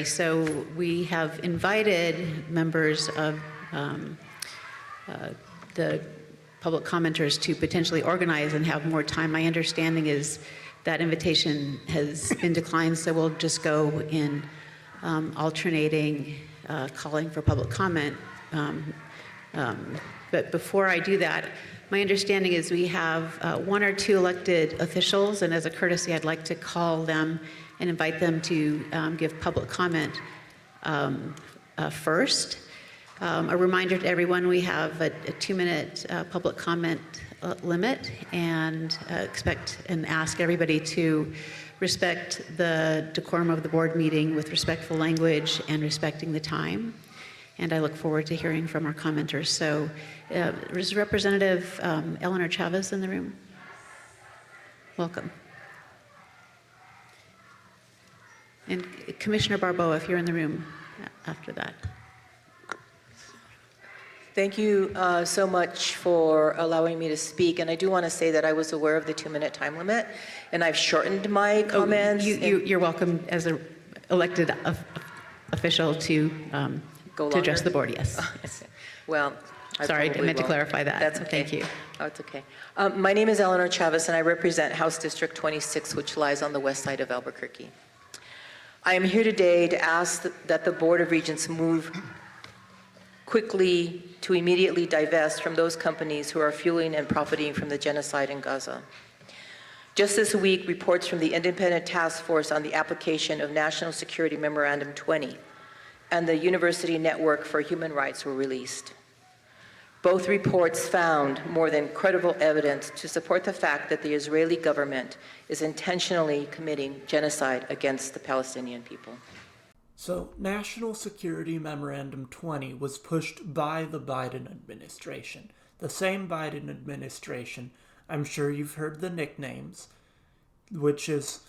So we have invited members of the public commenters to potentially organize and have more time. My understanding is that invitation has been declined, so we'll just go in alternating calling for public comment. But before I do that, my understanding is we have one or two elected officials, and as a courtesy, I'd like to call them and invite them to give public comment first. A reminder to everyone, we have a 2-minute public comment limit, and expect and ask everybody to respect the decorum of the board meeting with respectful language and respecting the time. And I look forward to hearing from our commenters. So is Representative Eleanor Chavez in the room? Welcome. And Commissioner Barbeau, if you're in the room after that. Thank you so much for allowing me to speak. And I do want to say that I was aware of the 2-minute time limit, and I've shortened my comments. You're welcome as an elected official to address the board, yes. Well, sorry, I meant to clarify that. That's okay. Thank you. Oh, it's okay. My name is Eleanor Chavez, and I represent House District 26, which lies on the west side of Albuquerque. I am here today to ask that the Board of Regents move quickly to immediately divest from those companies who are fueling and profiting from the genocide in Gaza. Just this week, reports from the Independent Task Force on the application of National Security Memorandum 20 and the University Network for Human Rights were released. Both reports found more than credible evidence to support the fact that the Israeli government is intentionally committing genocide against the Palestinian people. So, National Security Memorandum 20 was pushed by the Biden administration. The same Biden administration, I'm sure you've heard the nicknames, which is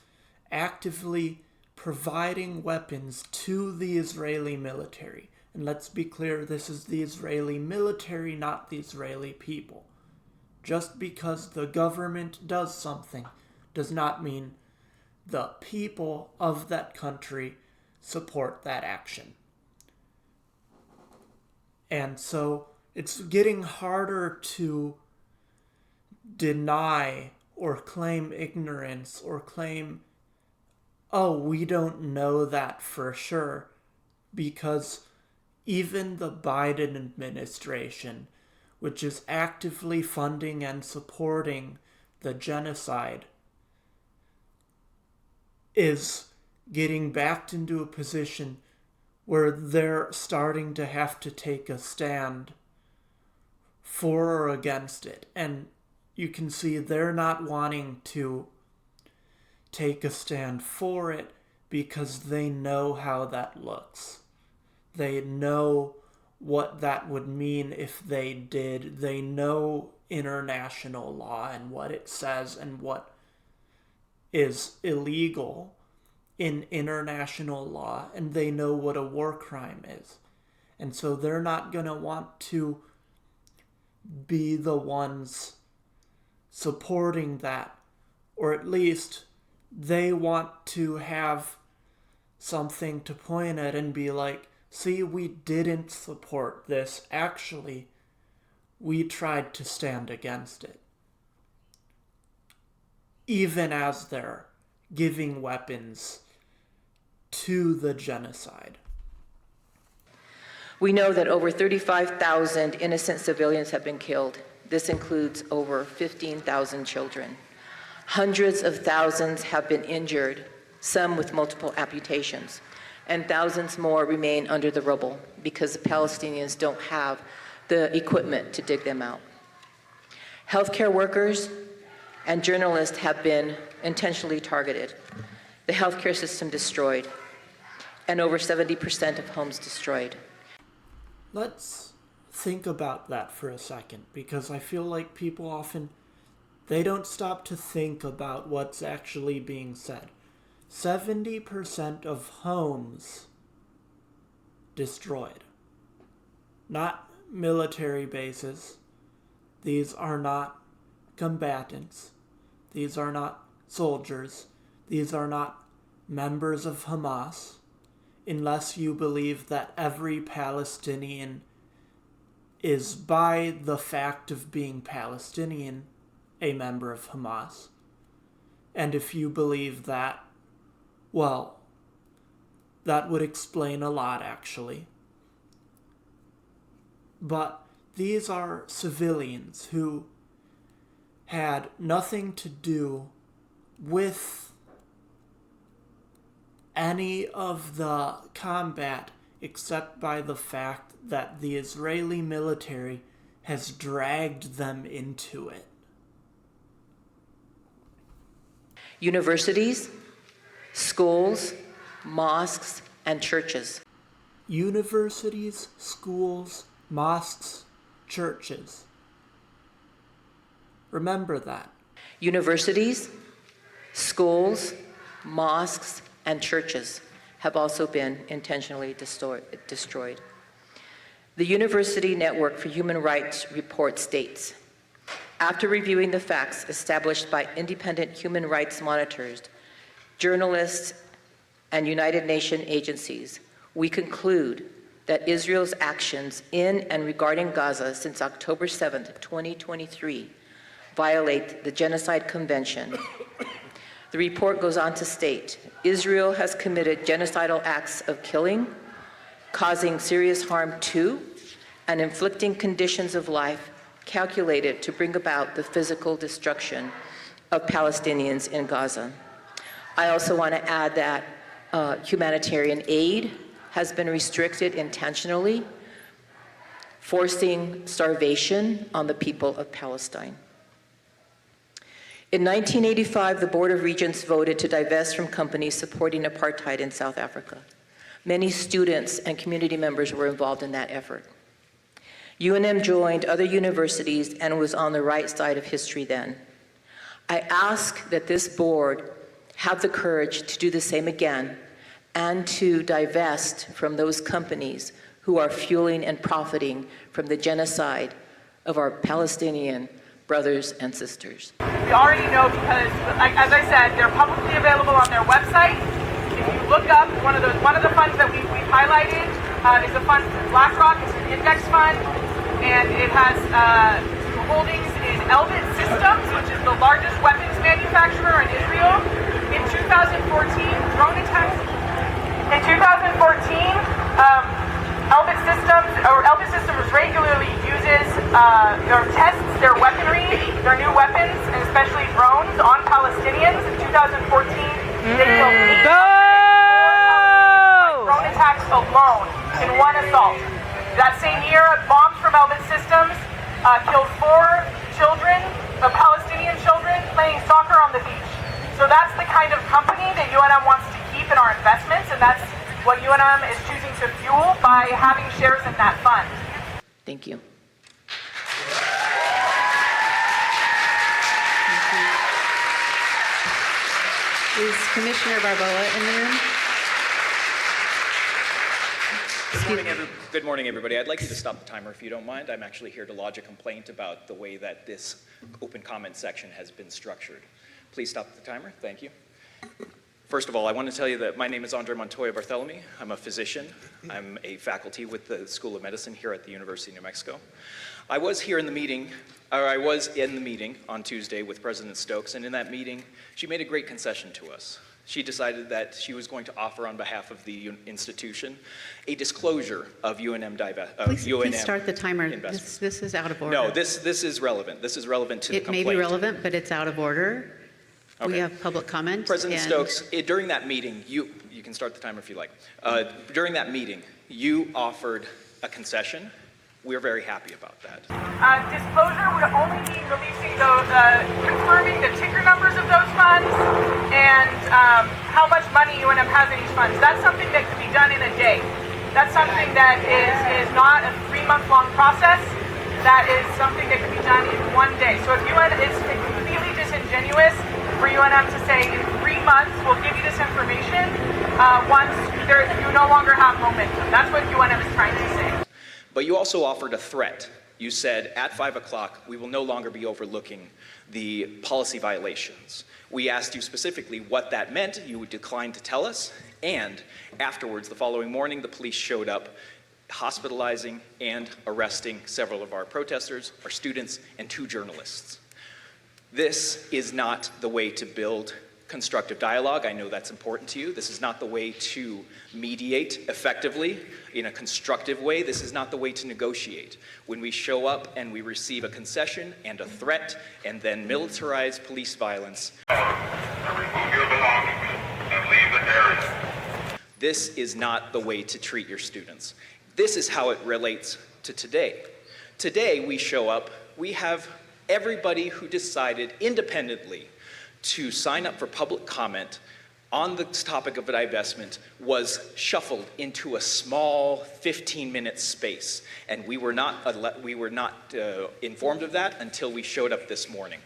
actively providing weapons to the Israeli military. And let's be clear, this is the Israeli military, not the Israeli people. Just because the government does something does not mean the people of that country support that action. And so it's getting harder to deny or claim ignorance or claim, oh, we don't know that for sure, because even the Biden administration, which is actively funding and supporting the genocide, is getting backed into a position where they're starting to have to take a stand for or against it. And you can see they're not wanting to take a stand for it because they know how that looks. They know what that would mean if they did. They know international law and what it says and what is illegal in international law, and they know what a war crime is. And so they're not going to want to be the ones supporting that, or at least they want to have something to point at and be like, see, we didn't support this. Actually, we tried to stand against it. Even as they're giving weapons to the genocide. We know that over 35,000 innocent civilians have been killed. This includes over 15,000 children. Hundreds of thousands have been injured, some with multiple amputations, and thousands more remain under the rubble because the Palestinians don't have the equipment to dig them out. Healthcare workers and journalists have been intentionally targeted, the healthcare system destroyed, and over 70% of homes destroyed. Let's think about that for a second, because I feel like people often, they don't stop to think about what's actually being said. 70% of homes destroyed. Not military bases. These are not combatants. These are not soldiers. These are not members of Hamas. unless you believe that every Palestinian is, by the fact of being Palestinian, a member of Hamas. And if you believe that, well, that would explain a lot, actually. But these are civilians who had nothing to do with any of the combat except by the fact that the Israeli military has dragged them into it. Universities, schools, mosques, and churches. Universities, schools, mosques, churches. Remember that. Universities, schools, mosques, and churches have also been intentionally destroyed. The University Network for Human Rights report states, after reviewing the facts established by independent human rights monitors, journalists, and United Nations agencies, we conclude that Israel's actions in and regarding Gaza since October 7th, 2023, violate the Genocide Convention. The report goes on to state, Israel has committed genocidal acts of killing, causing serious harm to, and inflicting conditions of life calculated to bring about the physical destruction of Palestinians in Gaza. I also want to add that humanitarian aid has been restricted intentionally, forcing starvation on the people of Palestine. In 1985, the Board of Regents voted to divest from companies supporting apartheid in South Africa. Many students and community members were involved in that effort. UNM joined other universities and was on the right side of history then. I ask that this board have the courage to do the same again and to divest from those companies who are fueling and profiting from the genocide of our Palestinian brothers and sisters. We already know because, as I said, they're publicly available on their website. If you look up one of the funds that we've highlighted is a fund from BlackRock. It's an index fund, and it has holdings in Elbit Systems, which is the largest weapons manufacturer in Israel. In 2014, drone attacks. In 2014, Elbit Systems regularly uses or tests their weaponry, their new weapons, and especially drones on Palestinians. In 2014, they killed 8 drone attacks alone in one assault. That same year, bombs from Elbit Systems killed 4 children, Palestinian children, playing soccer on the beach. So that's the kind of company that UNM wants to keep in our investments, and that's what UNM is choosing to fuel by having shares in that fund. Thank you. Is Commissioner Barboa in the room? Good morning, everybody. I'd like you to stop the timer if you don't mind. I'm actually here to lodge a complaint about the way that this open comment section has been structured. Please stop the timer. Thank you. First of all, I want to tell you that my name is Andre Montoya Barthelemy. I'm a physician. I'm a faculty with the School of Medicine here at the University of New Mexico. I was in the meeting on Tuesday with President Stokes, and in that meeting, she made a great concession to us. She decided that she was going to offer on behalf of the institution a disclosure of UNM Please start the timer. This is out of order. No, this is relevant. This is relevant to the complaint. It may be relevant, but it's out of order. Okay. We have public comment. President Stokes, during that meeting, you can start the timer if you like. During that meeting, you offered a concession. We're very happy about that. Disclosure would only be releasing those, confirming the ticker numbers of those funds and how much money UNM has in each fund. That's something that could be done in a day. That's something that is not a 3-month-long process. That is something that can be done in one day. So if UNM, it's completely disingenuous for UNM to say in 3 months we'll give you this information once you no longer have momentum. That's what UNM is trying to say. But you also offered a threat. You said at 5 o'clock we will no longer be overlooking the policy violations. We asked you specifically what that meant. You declined to tell us. And afterwards, the following morning, the police showed up, hospitalizing and arresting several of our protesters, our students, and 2 journalists. This is not the way to build constructive dialogue. I know that's important to you. This is not the way to mediate effectively in a constructive way. This is not the way to negotiate. When we show up and we receive a concession and a threat and then militarize police violence, remove your belongings and leave the area. this is not the way to treat your students. This is how it relates to today. Today we show up, we have everybody who decided independently to sign up for public comment on the topic of divestment was shuffled into a small 15-minute space, and we were not informed of that until we showed up this morning.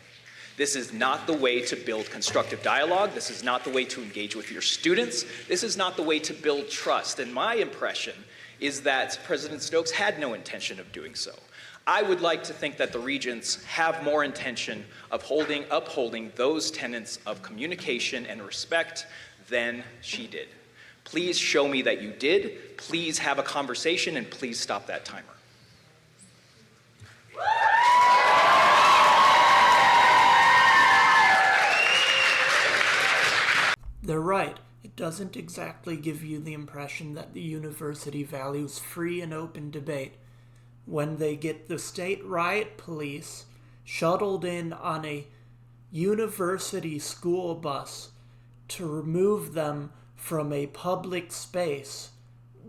This is not the way to build constructive dialogue. This is not the way to engage with your students. This is not the way to build trust. And my impression is that President Stokes had no intention of doing so. I would like to think that the Regents have more intention of upholding those tenets of communication and respect than she did. Please show me that you did. Please have a conversation, and please stop that timer. They're right. It doesn't exactly give you the impression that the university values free and open debate when they get the state riot police shuttled in on a university school bus to remove them from a public space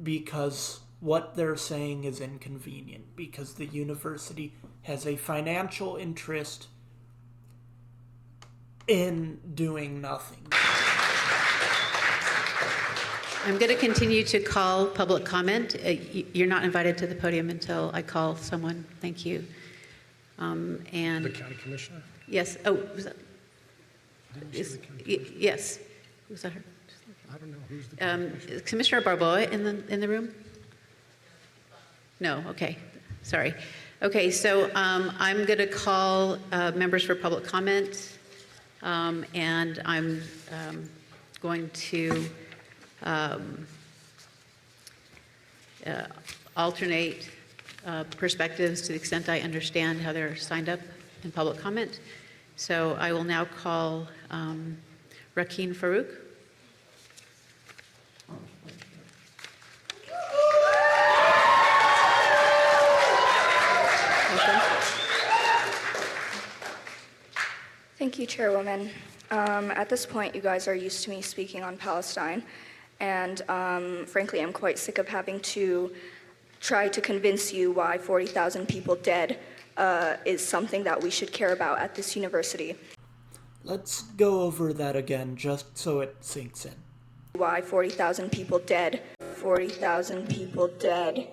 because what they're saying is inconvenient, because the university has a financial interest in doing nothing. I'm going to continue to call public comment. You're not invited to the podium until I call someone. Thank you. And The county commissioner? yes. Oh, was that? Yes. Was that her? I don't know who's the county commissioner. Is Commissioner Barboa in the room? No. Okay. Sorry. Okay. So I'm going to call members for public comment, and I'm going to alternate perspectives to the extent I understand how they're signed up in public comment. So I will now call Rakeen Farouk. Thank you, Chairwoman. At this point, you guys are used to me speaking on Palestine, and frankly, I'm quite sick of having to try to convince you why 40,000 people dead is something that we should care about at this university. Let's go over that again, just so it sinks in. Why 40,000 people dead, 40,000 people dead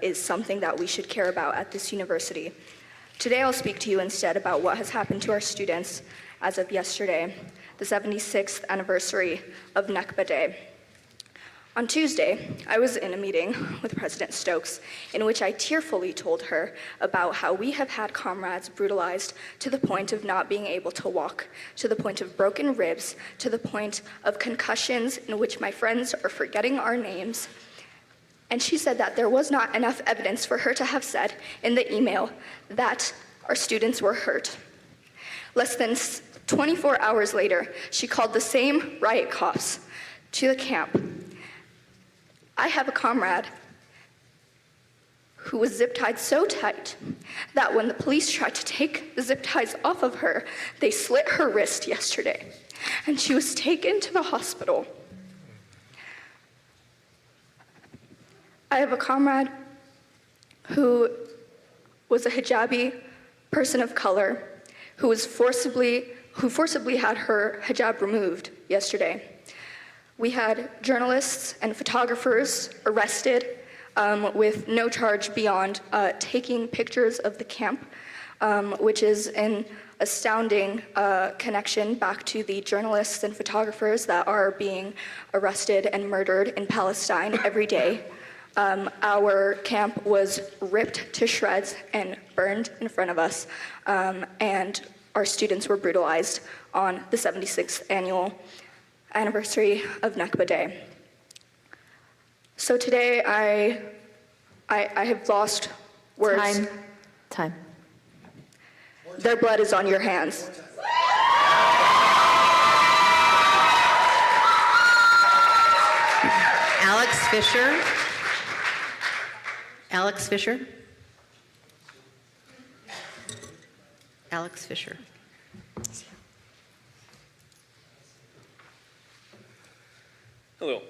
is something that we should care about at this university. Today I'll speak to you instead about what has happened to our students as of yesterday, the 76th anniversary of Nakba Day. On Tuesday, I was in a meeting with President Stokes in which I tearfully told her about how we have had comrades brutalized to the point of not being able to walk, to the point of broken ribs, to the point of concussions in which my friends are forgetting our names. And she said that there was not enough evidence for her to have said in the email that our students were hurt. Less than 24 hours later, she called the same riot cops to the camp. I have a comrade who was zip-tied so tight that when the police tried to take the zip ties off of her, they slit her wrist yesterday, and she was taken to the hospital. I have a comrade who was a hijabi person of color who forcibly had her hijab removed yesterday. We had journalists and photographers arrested with no charge beyond taking pictures of the camp, which is an astounding connection back to the journalists and photographers that are being arrested and murdered in Palestine every day. Our camp was ripped to shreds and burned in front of us, and our students were brutalized on the 76th annual anniversary of Nakba Day. So today I have lost words. Time. Their blood is on your hands. Alex Fisher. Alex Fisher. Alex Fisher. Hello.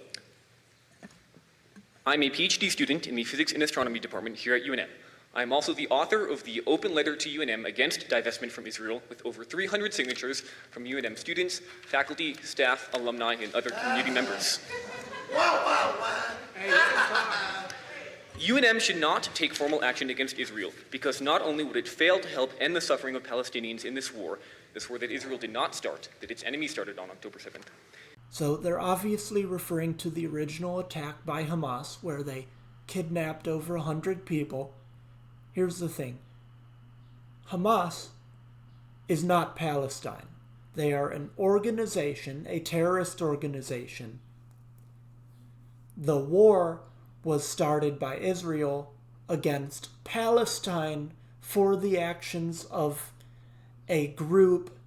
I'm a PhD student in the Physics and Astronomy department here at UNM. I'm also the author of the open letter to UNM against divestment from Israel with over 300 signatures from UNM students, faculty, staff, alumni, and other community members. UNM should not take formal action against Israel because not only would it fail to help end the suffering of Palestinians in this war that Israel did not start, that its enemy started on October 7th. So they're obviously referring to the original attack by Hamas, where they kidnapped over 100 people. Here's the thing. Hamas is not Palestine. They are an organization, a terrorist organization. The war was started by Israel against Palestine for the actions of a group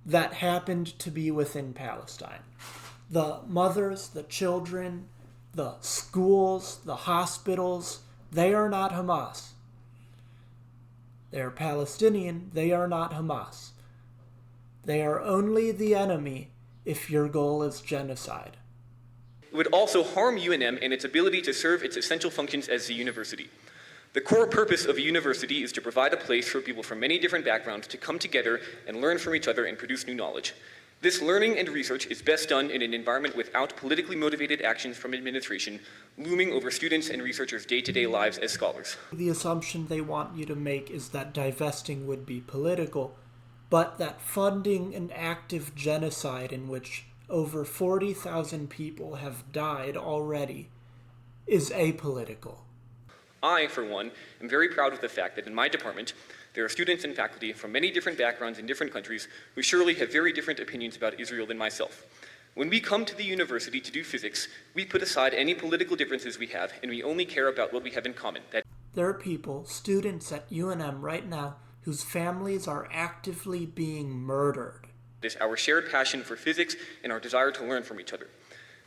that happened to be within Palestine. The mothers, the children, the schools, the hospitals, they are not Hamas. They're Palestinian, they are not Hamas. They are only the enemy if your goal is genocide. It would also harm UNM and its ability to serve its essential functions as a university. The core purpose of a university is to provide a place for people from many different backgrounds to come together and learn from each other and produce new knowledge. This learning and research is best done in an environment without politically motivated actions from administration looming over students and researchers' day-to-day lives as scholars. The assumption they want you to make is that divesting would be political, but that funding an active genocide in which over 40,000 people have died already is apolitical. I, for one, am very proud of the fact that in my department, there are students and faculty from many different backgrounds in different countries who surely have very different opinions about Israel than myself. When we come to the university to do physics, we put aside any political differences we have, and we only care about what we have in common. There are people, students at UNM right now, whose families are actively being murdered. It is our shared passion for physics and our desire to learn from each other.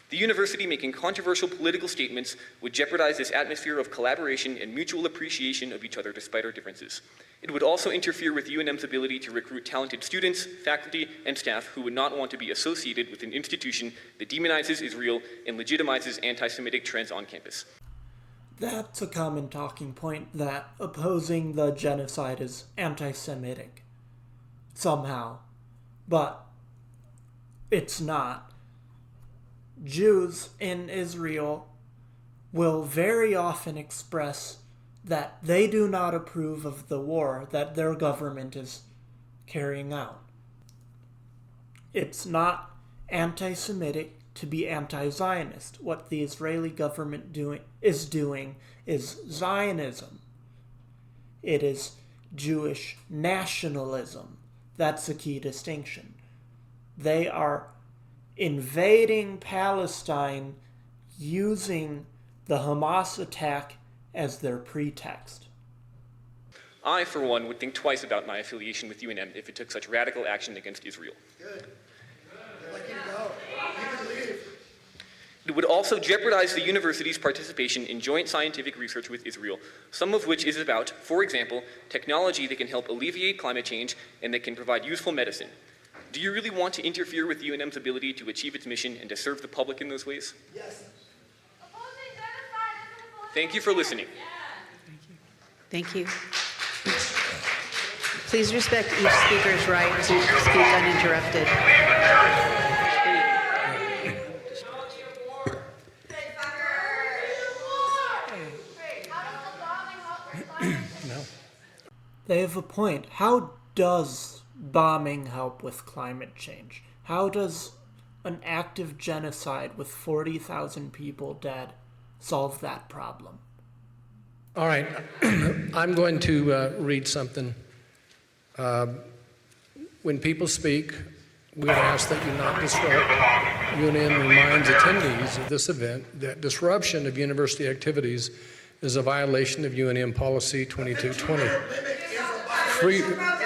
The university making controversial political statements would jeopardize this atmosphere of collaboration and mutual appreciation of each other despite our differences. It would also interfere with UNM's ability to recruit talented students, faculty, and staff who would not want to be associated with an institution that demonizes Israel and legitimizes anti-Semitic trends on campus. That's a common talking point, that opposing the genocide is anti-Semitic. Somehow. But it's not. Jews in Israel will very often express that they do not approve of the war that their government is carrying out. It's not anti-Semitic to be anti-Zionist. What the Israeli government is doing is Zionism. It is Jewish nationalism. That's a key distinction. They are invading Palestine using the Hamas attack as their pretext. I, for one, would think twice about my affiliation with UNM if it took such radical action against Israel. Good. I'd like you to go. You can leave. It would also jeopardize the university's participation in joint scientific research with Israel, some of which is about, for example, technology that can help alleviate climate change and that can provide useful medicine. Do you really want to interfere with UNM's ability to achieve its mission and to serve the public in those ways? Yes. Thank you for listening. Thank you. Please respect each speaker's right to speak uninterrupted. No. They have a point. How does bombing help with climate change? How does an active genocide with 40,000 people dead solve that problem? All right. I'm going to read something. When people speak, we ask that you not disrupt. UNM reminds attendees of this event that disruption of university activities is a violation of UNM Policy 2220.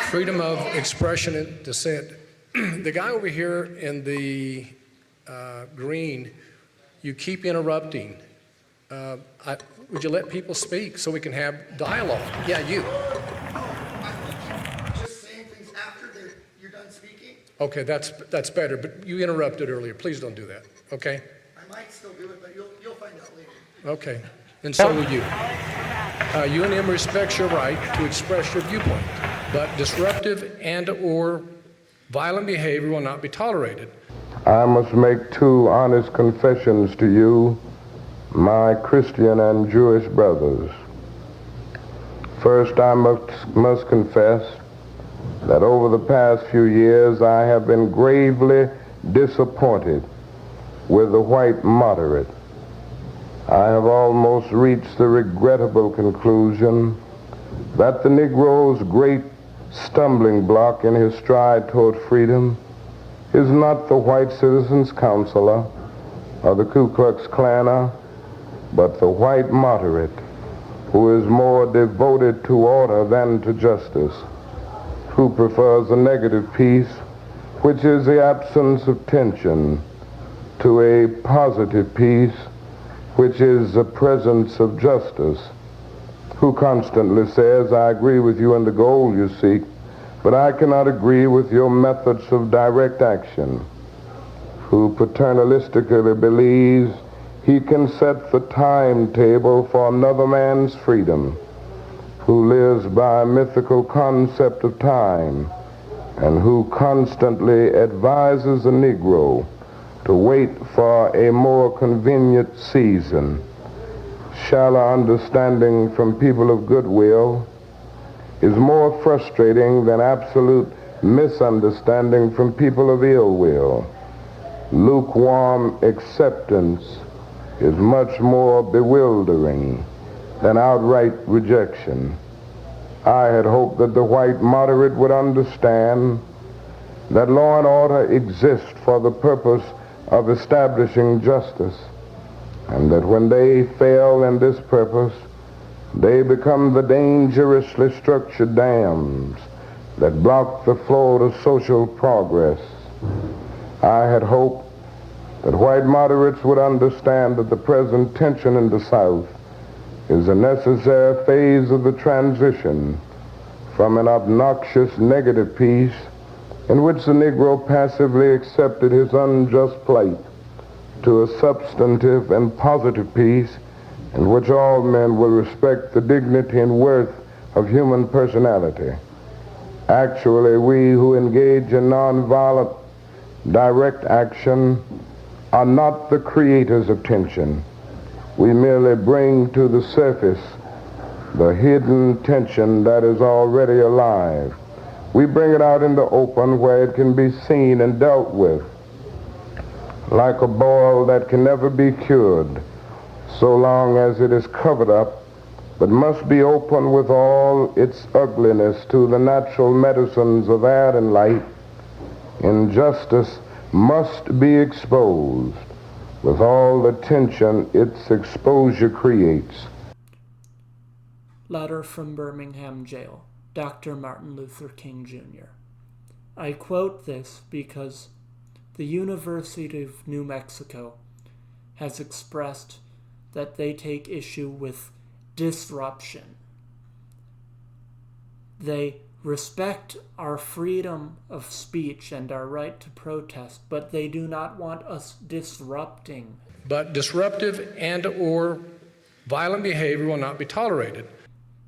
Freedom of expression and dissent. The guy over here in the green, you keep interrupting. Would you let people speak so we can have dialogue? Yeah, you. Just saying things after you're done speaking. Okay, that's better, but you interrupted earlier. Please don't do that, okay? I might still do it, but you'll find out later. Okay, and so will you. UNM respects your right to express your viewpoint, but disruptive and/or violent behavior will not be tolerated. I must make two honest confessions to you, my Christian and Jewish brothers. First, I must confess that over the past few years I have been gravely disappointed with the white moderate. I have almost reached the regrettable conclusion that the Negro's great stumbling block in his stride toward freedom is not the white citizens' counselor or the Ku Klux Klaner, but the white moderate, who is more devoted to order than to justice, who prefers a negative peace, which is the absence of tension, to a positive peace, which is the presence of justice, who constantly says, I agree with you in the goal you seek, but I cannot agree with your methods of direct action, who paternalistically believes he can set the timetable for another man's freedom, who lives by a mythical concept of time, and who constantly advises the Negro to wait for a more convenient season. Shallow understanding from people of goodwill is more frustrating than absolute misunderstanding from people of ill will. Lukewarm acceptance is much more bewildering than outright rejection. I had hoped that the white moderate would understand that law and order exist for the purpose of establishing justice, and that when they fail in this purpose, they become the dangerously structured dams that block the flow of social progress. I had hoped that white moderates would understand that the present tension in the South is a necessary phase of the transition from an obnoxious negative peace in which the Negro passively accepted his unjust plight to a substantive and positive peace in which all men will respect the dignity and worth of human personality. Actually, we who engage in nonviolent direct action are not the creators of tension. We merely bring to the surface the hidden tension that is already alive. We bring it out in the open where it can be seen and dealt with, like a boil that can never be cured so long as it is covered up, but must be open with all its ugliness to the natural medicines of air and light. Injustice must be exposed with all the tension its exposure creates. Letter from Birmingham Jail, Dr. Martin Luther King Jr. I quote this because the University of New Mexico has expressed that they take issue with disruption. They respect our freedom of speech and our right to protest, but they do not want us disrupting. But disruptive and/or violent behavior will not be tolerated.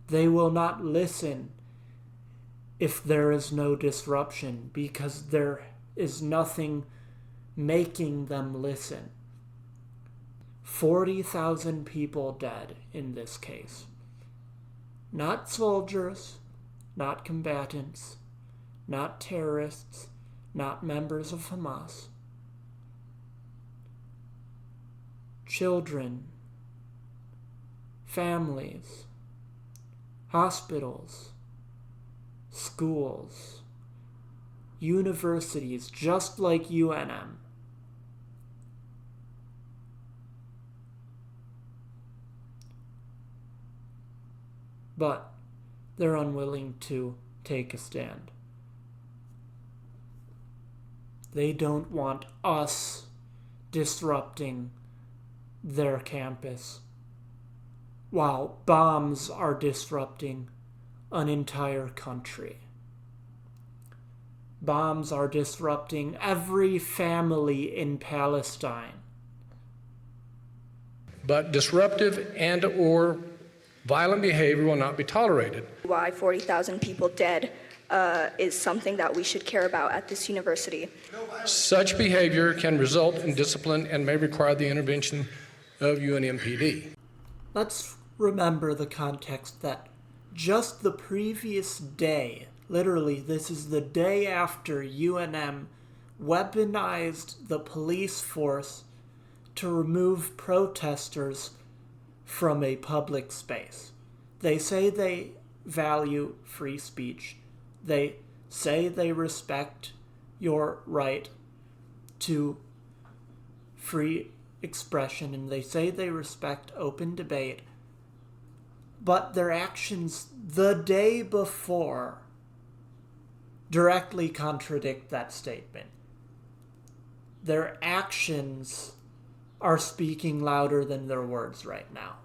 They will not listen if there is no disruption, because there is nothing making them listen. 40,000 people dead in this case. Not soldiers, not combatants, not terrorists, not members of Hamas. Children, families, hospitals, schools, universities, just like UNM. but they're unwilling to take a stand. They don't want us disrupting their campus while bombs are disrupting an entire country. Bombs are disrupting every family in Palestine. But disruptive and/or violent behavior will not be tolerated. Why 40,000 people dead is something that we should care about at this university. Such behavior can result in discipline and may require the intervention of UNMPD. Let's remember the context that just the previous day, literally this is the day after UNM weaponized the police force to remove protesters from a public space. They say they value free speech. They say they respect your right to free expression, and they say they respect open debate. But their actions the day before directly contradict that statement. Their actions are speaking louder than their words right now.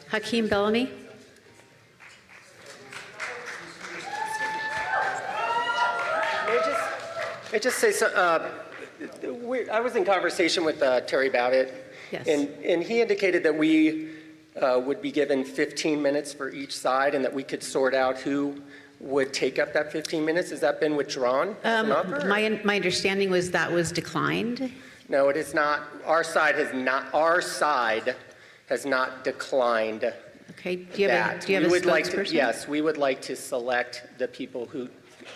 Hakeem Bellamy. I just say so, I was in conversation with Terry Babbitt, Yes. and he indicated that we would be given 15 minutes for each side and that we could sort out who would take up that 15 minutes. Has that been withdrawn? as an offer? My understanding was that was declined. No, it is not. Our side has not declined Okay, do you have that. a, do you have We a would like to, spokesperson? yes, we would like to select the people who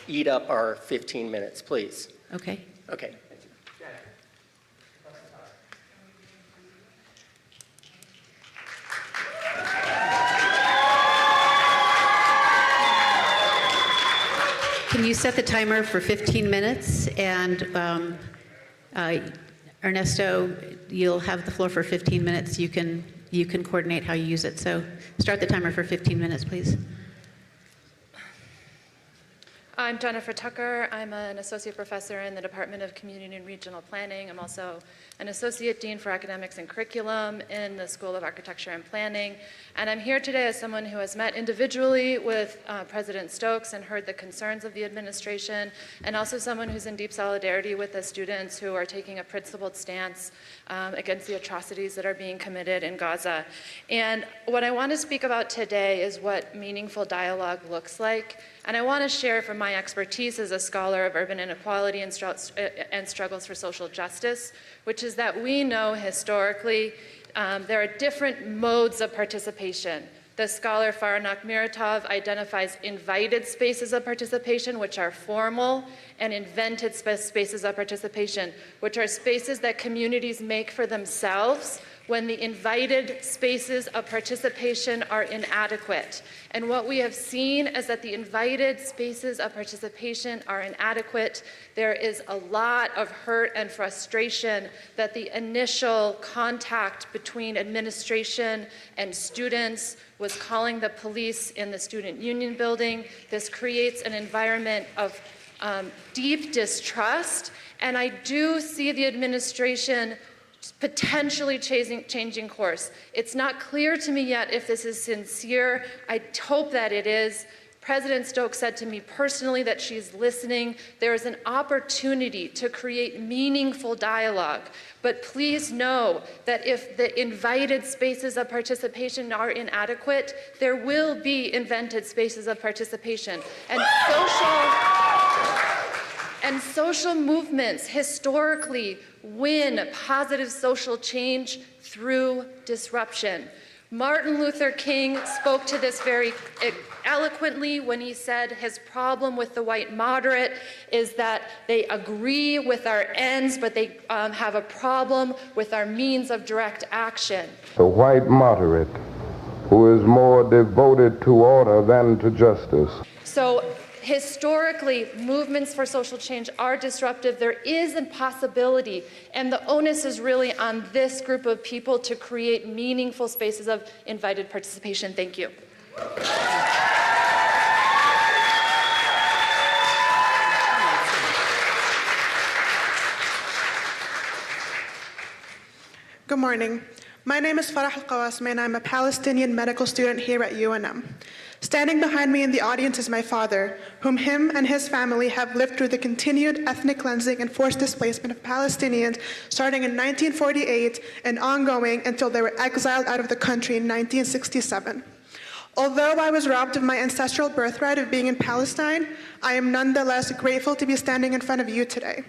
eat up our 15 minutes, please. Okay. Okay. Can you set the timer for 15 minutes? And Ernesto, you'll have the floor for 15 minutes. You can coordinate how you use it. So start the timer for 15 minutes, please. I'm Jennifer Tucker. I'm an associate professor in the Department of Community and Regional Planning. I'm also an associate dean for academics and curriculum in the School of Architecture and Planning. And I'm here today as someone who has met individually with President Stokes and heard the concerns of the administration, and also someone who's in deep solidarity with the students who are taking a principled stance against the atrocities that are being committed in Gaza. And what I want to speak about today is what meaningful dialogue looks like. And I want to share from my expertise as a scholar of urban inequality and struggles for social justice, which is that we know historically there are different modes of participation. The scholar Faranak Miratov identifies invited spaces of participation, which are formal, and invented spaces of participation, which are spaces that communities make for themselves when the invited spaces of participation are inadequate. And what we have seen is that the invited spaces of participation are inadequate. There is a lot of hurt and frustration that the initial contact between administration and students was calling the police in the student union building. This creates an environment of deep distrust, and I do see the administration potentially changing course. It's not clear to me yet if this is sincere. I hope that it is. President Stokes said to me personally that she's listening. There is an opportunity to create meaningful dialogue. But please know that if the invited spaces of participation are inadequate, there will be invented spaces of participation. And social movements historically win positive social change through disruption. Martin Luther King spoke to this very eloquently when he said his problem with the white moderate is that they agree with our ends, but they have a problem with our means of direct action. The white moderate who is more devoted to order than to justice. So historically, movements for social change are disruptive. There is a possibility, and the onus is really on this group of people to create meaningful spaces of invited participation. Thank you. Good morning. My name is Farah Al-Qawasmi, and I'm a Palestinian medical student here at UNM. Standing behind me in the audience is my father, whom him and his family have lived through the continued ethnic cleansing and forced displacement of Palestinians starting in 1948 and ongoing until they were exiled out of the country in 1967. Although I was robbed of my ancestral birthright of being in Palestine, I am nonetheless grateful to be standing in front of you today.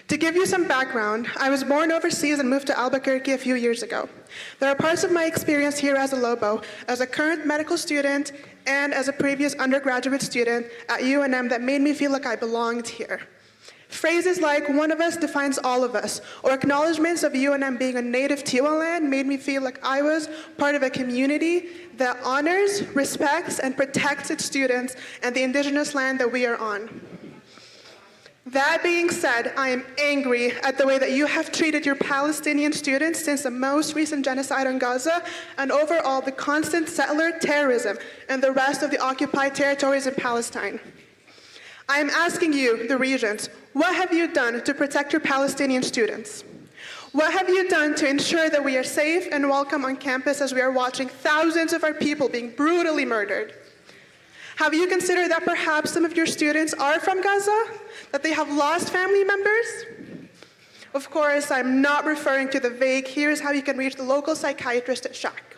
To give you some background, I was born overseas and moved to Albuquerque a few years ago. There are parts of my experience here as a Lobo, as a current medical student, and as a previous undergraduate student at UNM that made me feel like I belonged here. Phrases like "one of us defines all of us," or acknowledgments of UNM being a native Tiwa land made me feel like I was part of a community that honors, respects, and protects its students and the indigenous land that we are on. That being said, I am angry at the way that you have treated your Palestinian students since the most recent genocide on Gaza and overall the constant settler terrorism in the rest of the occupied territories in Palestine. I am asking you, the Regents, what have you done to protect your Palestinian students? What have you done to ensure that we are safe and welcome on campus as we are watching thousands of our people being brutally murdered? Have you considered that perhaps some of your students are from Gaza? That they have lost family members? Of course, I'm not referring to the vague, here's how you can reach the local psychiatrist at Shack.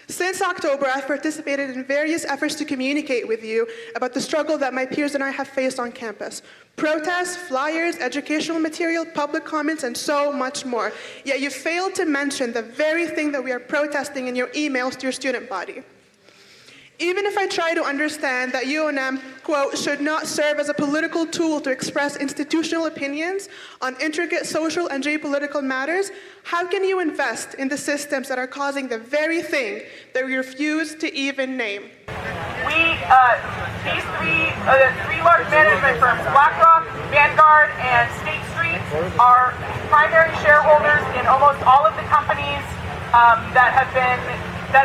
Since October, I've participated in various efforts to communicate with you about the struggle that my peers and I have faced on campus. Protests, flyers, educational material, public comments, and so much more. Yet you failed to mention the very thing that we are protesting in your emails to your student body. Even if I try to understand that UNM, quote, should not serve as a political tool to express institutional opinions on intricate social and geopolitical matters, how can you invest in the systems that are causing the very thing that we refuse to even name? These three large management firms, BlackRock, Vanguard, and State Street, are primary shareholders in almost all of the companies that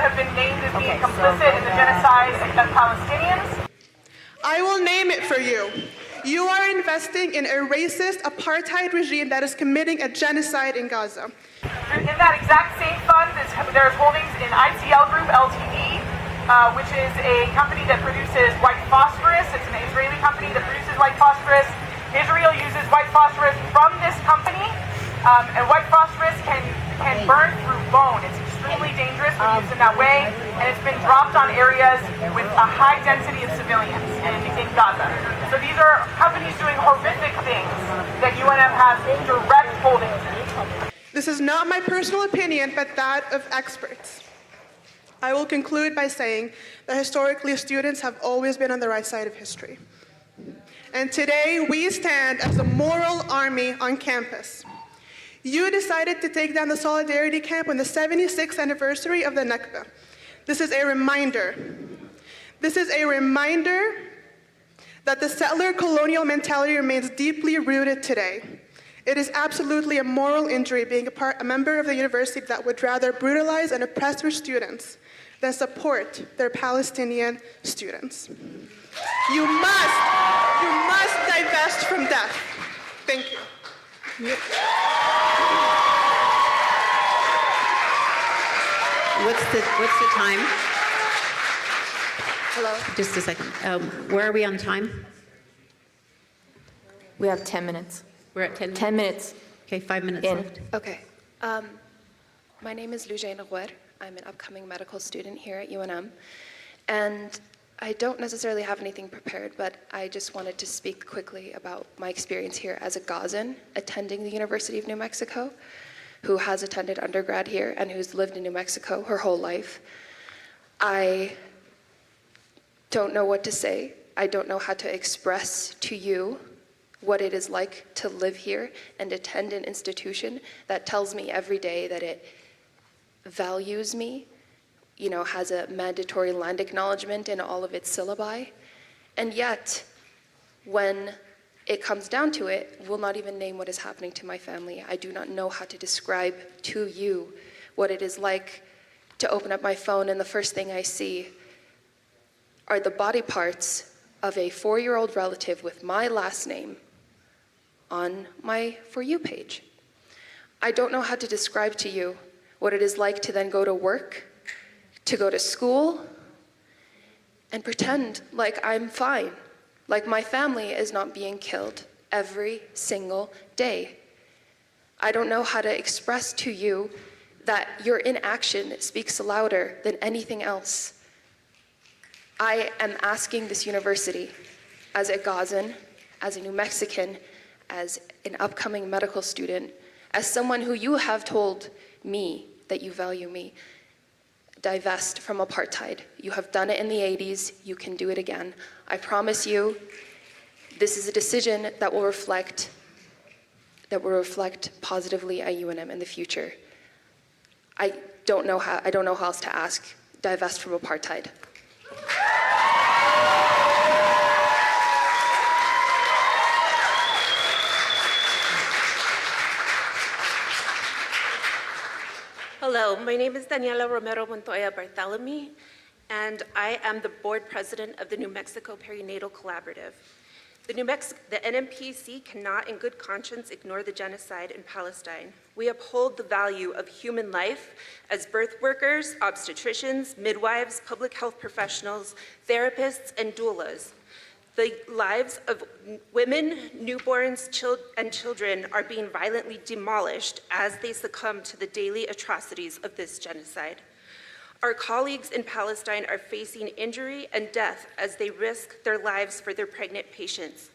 have been named as being complicit in the genocide of Palestinians. I will name it for you. You are investing in a racist apartheid regime that is committing a genocide in Gaza. In that exact same fund, there's holdings in ICL Group Ltd, which is a company that produces white phosphorus. It's an Israeli company that produces white phosphorus. Israel uses white phosphorus from this company, and white phosphorus can burn through bone. It's extremely dangerous when used in that way, and it's been dropped on areas with a high density of civilians in Gaza. So these are companies doing horrific things that UNM has direct holdings in. This is not my personal opinion, but that of experts. I will conclude by saying that historically students have always been on the right side of history. And today we stand as a moral army on campus. You decided to take down the Solidarity Camp on the 76th anniversary of the Nakba. This is a reminder. This is a reminder that the settler colonial mentality remains deeply rooted today. It is absolutely a moral injury being a member of the university that would rather brutalize and oppress their students than support their Palestinian students. You must divest from death. Thank you. What's the time? Hello? Just a second. Where are we on time? We have 10 minutes. We're at 10 minutes? 10 minutes. Okay, 5 minutes In. left. Okay. My name is Lujay Nguer. I'm an upcoming medical student here at UNM. And I don't necessarily have anything prepared, but I just wanted to speak quickly about my experience here as a Gazan attending the University of New Mexico, who has attended undergrad here and who's lived in New Mexico her whole life. I don't know what to say. I don't know how to express to you what it is like to live here and attend an institution that tells me every day that it values me, has a mandatory land acknowledgement in all of its syllabi, And yet, when it comes down to it, will not even name what is happening to my family. I do not know how to describe to you what it is like to open up my phone and the first thing I see are the body parts of a 4-year-old relative with my last name on my For You page. I don't know how to describe to you what it is like to then go to work, to go to school, and pretend like I'm fine, like my family is not being killed every single day. I don't know how to express to you that your inaction speaks louder than anything else. I am asking this university, as a Gazan, as a New Mexican, as an upcoming medical student, as someone who you have told me that you value me, divest from apartheid. You have done it in the 80s, you can do it again. I promise you, this is a decision that will reflect positively at UNM in the future. I don't know how else to ask. Divest from apartheid. Hello, my name is Daniela Romero Montoya Barthelemy, and I am the board president of the New Mexico Perinatal Collaborative. The NMPC cannot in good conscience ignore the genocide in Palestine. We uphold the value of human life as birth workers, obstetricians, midwives, public health professionals, therapists, and doulas. The lives of women, newborns, and children are being violently demolished as they succumb to the daily atrocities of this genocide. Our colleagues in Palestine are facing injury and death as they risk their lives for their pregnant patients.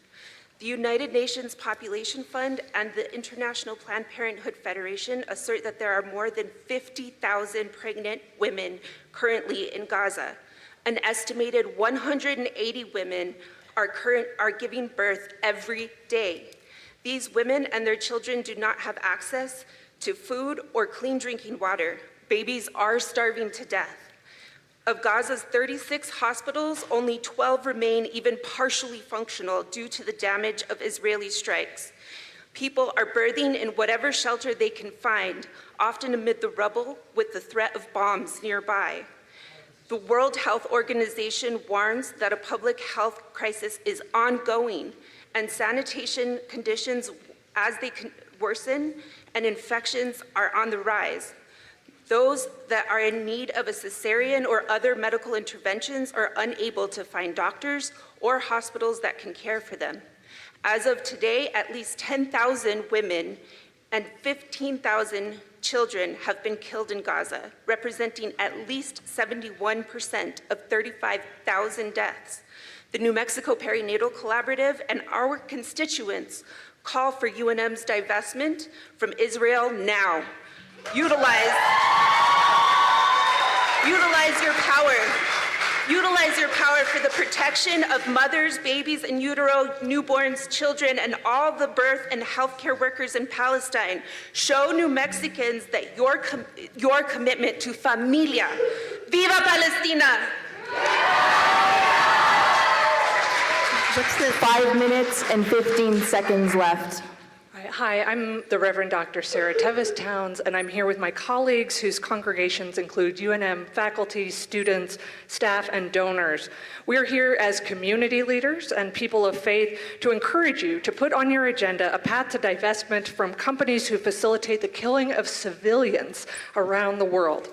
The United Nations Population Fund and the International Planned Parenthood Federation assert that there are more than 50,000 pregnant women currently in Gaza. An estimated 180 women are giving birth every day. These women and their children do not have access to food or clean drinking water. Babies are starving to death. Of Gaza's 36 hospitals, only 12 remain even partially functional due to the damage of Israeli strikes. People are birthing in whatever shelter they can find, often amid the rubble with the threat of bombs nearby. The World Health Organization warns that a public health crisis is ongoing and sanitation conditions as they worsen and infections are on the rise. Those that are in need of a cesarean or other medical interventions are unable to find doctors or hospitals that can care for them. As of today, at least 10,000 women and 15,000 children have been killed in Gaza, representing at least 71% of 35,000 deaths. The New Mexico Perinatal Collaborative and our constituents call for UNM's divestment from Israel now. Utilize your power. Utilize your power for the protection of mothers, babies in utero, newborns, children, and all the birth and healthcare workers in Palestine. Show New Mexicans that your commitment to familia. Viva Palestina! What's the 5 minutes and 15 seconds left? Hi, I'm the Reverend Dr. Sarah Tevis Towns, and I'm here with my colleagues whose congregations include UNM faculty, students, staff, and donors. We're here as community leaders and people of faith to encourage you to put on your agenda a path to divestment from companies who facilitate the killing of civilians around the world.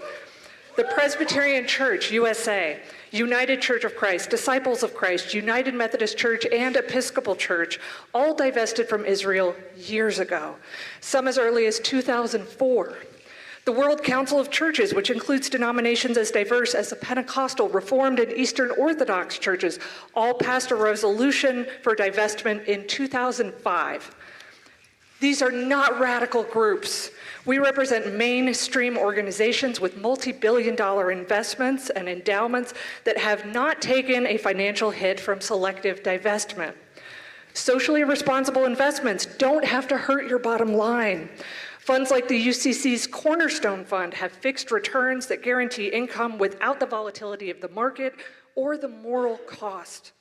The Presbyterian Church, USA, United Church of Christ, Disciples of Christ, United Methodist Church, and Episcopal Church all divested from Israel years ago, some as early as 2004. The World Council of Churches, which includes denominations as diverse as the Pentecostal, Reformed, and Eastern Orthodox churches, all passed a resolution for divestment in 2005. These are not radical groups. We represent mainstream organizations with multi-billion-dollar investments and endowments that have not taken a financial hit from selective divestment. Socially responsible investments don't have to hurt your bottom line. Funds like the UCC's Cornerstone Fund have fixed returns that guarantee income without the volatility of the market or the moral cost.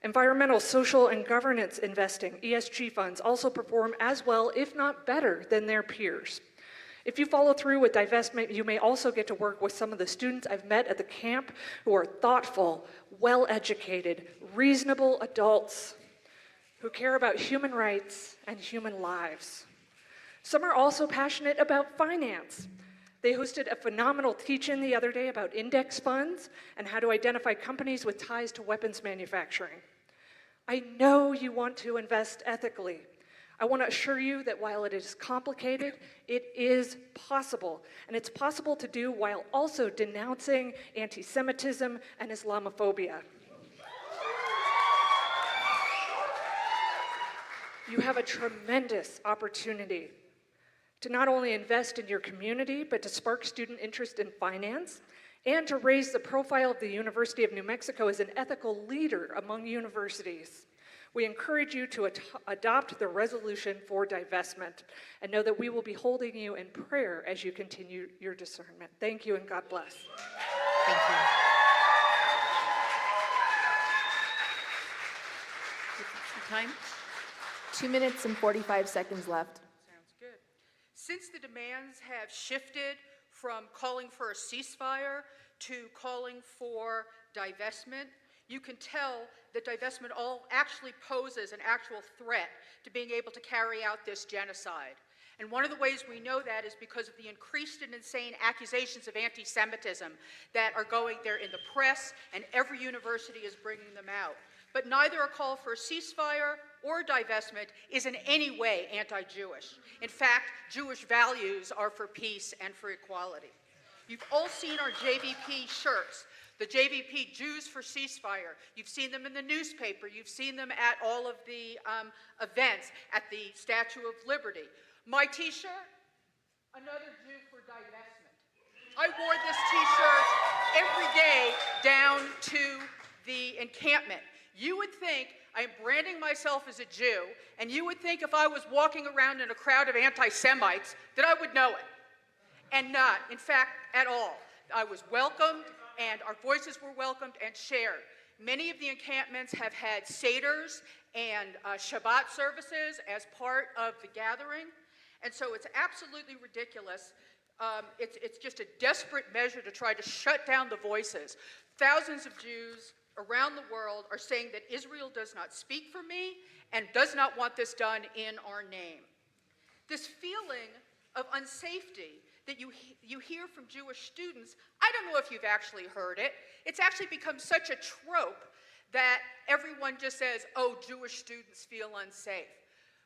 Environmental, social, and governance investing, ESG funds, also perform as well, if not better, than their peers. If you follow through with divestment, you may also get to work with some of the students I've met at the camp who are thoughtful, well-educated, reasonable adults who care about human rights and human lives. Some are also passionate about finance. They hosted a phenomenal teach-in the other day about index funds and how to identify companies with ties to weapons manufacturing. I know you want to invest ethically. I want to assure you that while it is complicated, it is possible. And it's possible to do while also denouncing anti-Semitism and Islamophobia. You have a tremendous opportunity to not only invest in your community, but to spark student interest in finance, and to raise the profile of the University of New Mexico as an ethical leader among universities. We encourage you to adopt the resolution for divestment and know that we will be holding you in prayer as you continue your discernment. Thank you and God bless. Thank you. Time? 2 minutes and 45 seconds left. Sounds good. Since the demands have shifted from calling for a ceasefire to calling for divestment, you can tell that divestment actually poses an actual threat to being able to carry out this genocide. And one of the ways we know that is because of the increased and insane accusations of anti-Semitism that are going there in the press, and every university is bringing them out. But neither a call for a ceasefire or divestment is in any way anti-Jewish. In fact, Jewish values are for peace and for equality. You've all seen our JVP shirts, the JVP Jews for Ceasefire. You've seen them in the newspaper. You've seen them at all of the events at the Statue of Liberty. My t-shirt, another Jew for divestment. I wore this t-shirt every day down to the encampment. You would think I am branding myself as a Jew, and you would think if I was walking around in a crowd of anti-Semites that I would know it. And not, in fact, at all. I was welcomed, and our voices were welcomed and shared. Many of the encampments have had seders and Shabbat services as part of the gathering, and so it's absolutely ridiculous. It's just a desperate measure to try to shut down the voices. Thousands of Jews around the world are saying that Israel does not speak for me and does not want this done in our name. This feeling of unsafety that you hear from Jewish students, I don't know if you've actually heard it. It's actually become such a trope that everyone just says, oh, Jewish students feel unsafe.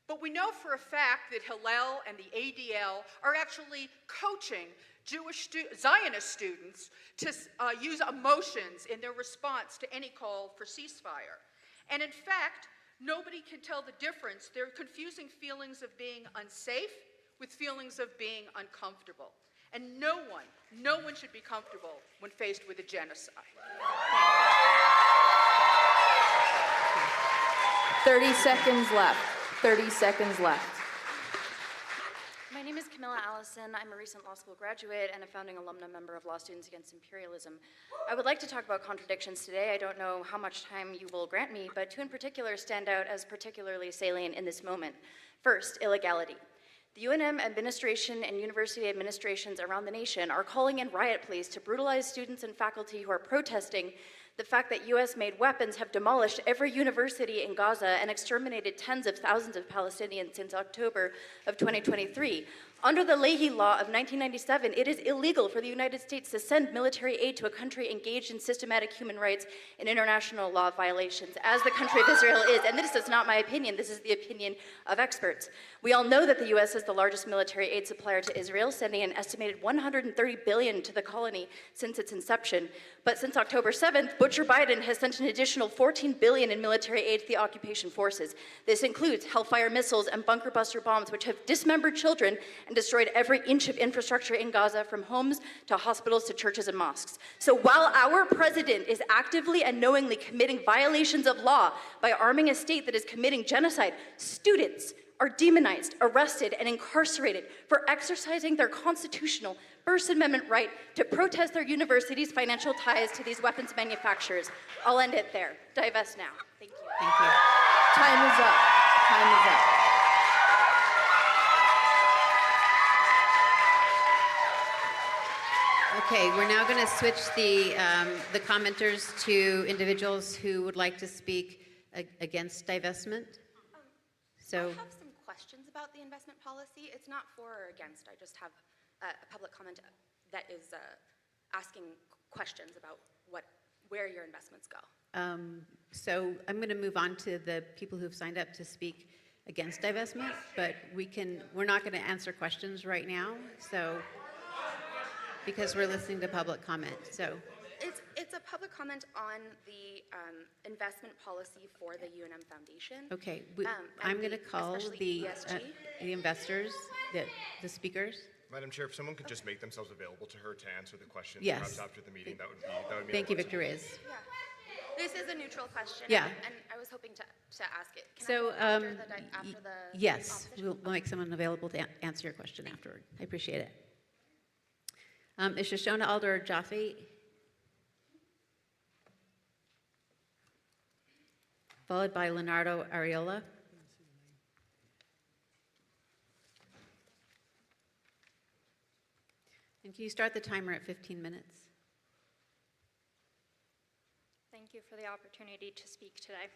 But we know for a fact that Hillel and the ADL are actually coaching Zionist students to use emotions in their response to any call for ceasefire. And in fact, nobody can tell the difference. They're confusing feelings of being unsafe with feelings of being uncomfortable. And no one should be comfortable when faced with a genocide. 30 seconds left. 30 seconds left. My name is Camilla Allison. I'm a recent law school graduate and a founding alumna member of Law Students Against Imperialism. I would like to talk about contradictions today. I don't know how much time you will grant me, but two in particular stand out as particularly salient in this moment. First, illegality. The UNM administration and university administrations around the nation are calling in riot pleas to brutalize students and faculty who are protesting the fact that US-made weapons have demolished every university in Gaza and exterminated tens of thousands of Palestinians since October of 2023. Under the Leahy Law of 1997, it is illegal for the United States to send military aid to a country engaged in systematic human rights and international law violations, as the country of Israel is. And this is not my opinion, this is the opinion of experts. We all know that the US is the largest military aid supplier to Israel, sending an estimated $130 billion to the colony since its inception. But since October 7th, Butcher Biden has sent an additional $14 billion in military aid to the occupation forces. This includes Hellfire missiles and bunker buster bombs, which have dismembered children and destroyed every inch of infrastructure in Gaza, from homes to hospitals to churches and mosques. So while our president is actively and knowingly committing violations of law by arming a state that is committing genocide, students are demonized, arrested, and incarcerated for exercising their constitutional First Amendment right to protest their university's financial ties to these weapons manufacturers. I'll end it there. Divest now. Thank you. Thank you. Time is up. Time is up. Okay, we're now going to switch the commenters to individuals who would like to speak against divestment. So, I have some questions about the investment policy. It's not for or against. I just have a public comment that is asking questions about where your investments go. so I'm going to move on to the people who've signed up to speak against divestment, but we're not going to answer questions right now. So, because we're listening to public comment. So, It's a public comment on the investment policy for the UNM Foundation. okay, I'm going to call the investors, the speakers. Madam Chair, if someone could just make themselves available to her to answer the questions, Yes. perhaps after the meeting, that would be. Thank you, Victor Riz. Yeah. This is a neutral question. Yeah. And I was hoping to ask it. Can So, I go after the yes, we'll make someone available to answer your question afterward. I appreciate it. Is Shoshona Alder Jaffe? Followed by Leonardo Ariola. And can you start the timer at 15 minutes? Thank you for the opportunity to speak today.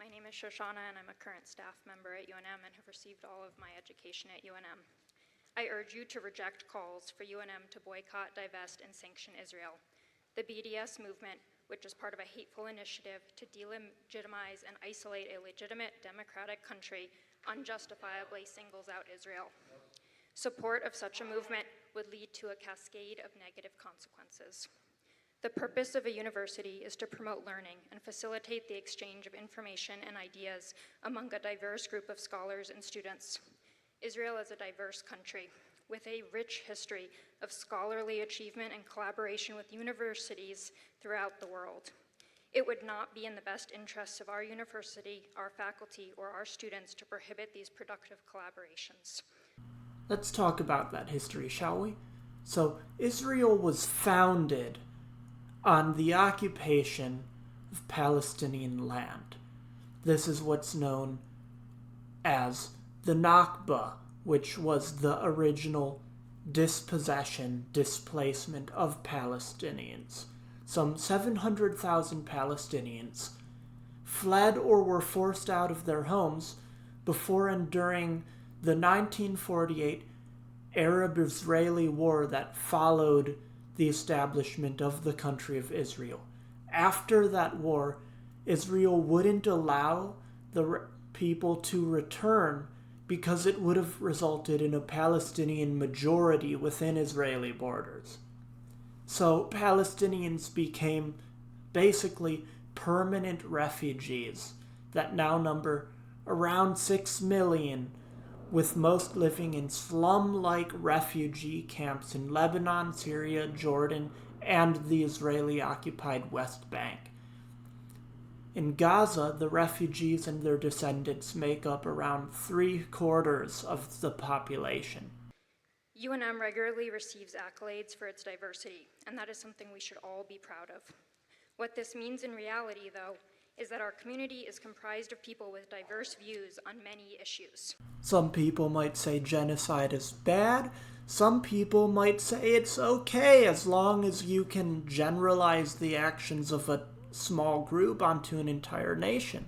My name is Shoshana, and I'm a current staff member at UNM and have received all of my education at UNM. I urge you to reject calls for UNM to boycott, divest, and sanction Israel. The BDS movement, which is part of a hateful initiative to delegitimize and isolate a legitimate democratic country, unjustifiably singles out Israel. Support of such a movement would lead to a cascade of negative consequences. The purpose of a university is to promote learning and facilitate the exchange of information and ideas among a diverse group of scholars and students. Israel is a diverse country with a rich history of scholarly achievement and collaboration with universities throughout the world. It would not be in the best interests of our university, our faculty, or our students to prohibit these productive collaborations. Let's talk about that history, shall we? So, Israel was founded on the occupation of Palestinian land. This is what's known as the Nakba, which was the original dispossession, displacement of Palestinians. Some 700,000 Palestinians fled or were forced out of their homes before and during the 1948 Arab-Israeli War that followed the establishment of the country of Israel. After that war, Israel wouldn't allow the people to return because it would have resulted in a Palestinian majority within Israeli borders. So Palestinians became basically permanent refugees that now number around 6 million, with most living in slum-like refugee camps in Lebanon, Syria, Jordan, and the Israeli-occupied West Bank. In Gaza, the refugees and their descendants make up around 3/4 of the population. UNM regularly receives accolades for its diversity, and that is something we should all be proud of. What this means in reality, though, is that our community is comprised of people with diverse views on many issues. Some people might say genocide is bad. Some people might say it's okay as long as you can generalize the actions of a small group onto an entire nation.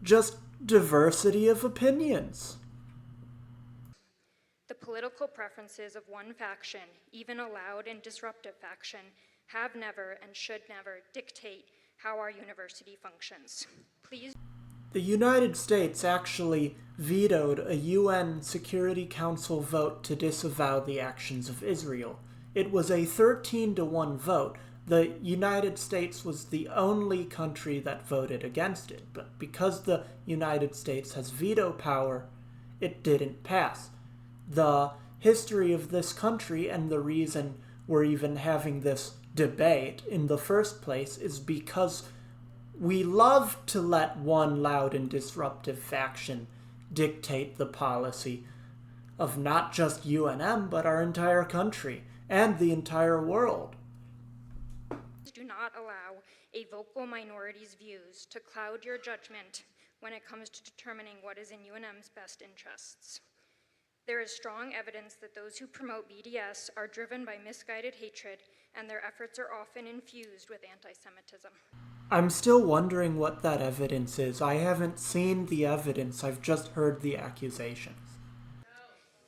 Just diversity of opinions. The political preferences of one faction, even a loud and disruptive faction, have never and should never dictate how our university functions. Please. The United States actually vetoed a UN Security Council vote to disavow the actions of Israel. It was a 13-1 vote. The United States was the only country that voted against it, but because the United States has veto power, it didn't pass. The history of this country and the reason we're even having this debate in the first place is because we love to let one loud and disruptive faction dictate the policy of not just UNM, but our entire country and the entire world. Do not allow a vocal minority's views to cloud your judgment when it comes to determining what is in UNM's best interests. There is strong evidence that those who promote BDS are driven by misguided hatred, and their efforts are often infused with anti-Semitism. I'm still wondering what that evidence is. I haven't seen the evidence, I've just heard the accusations.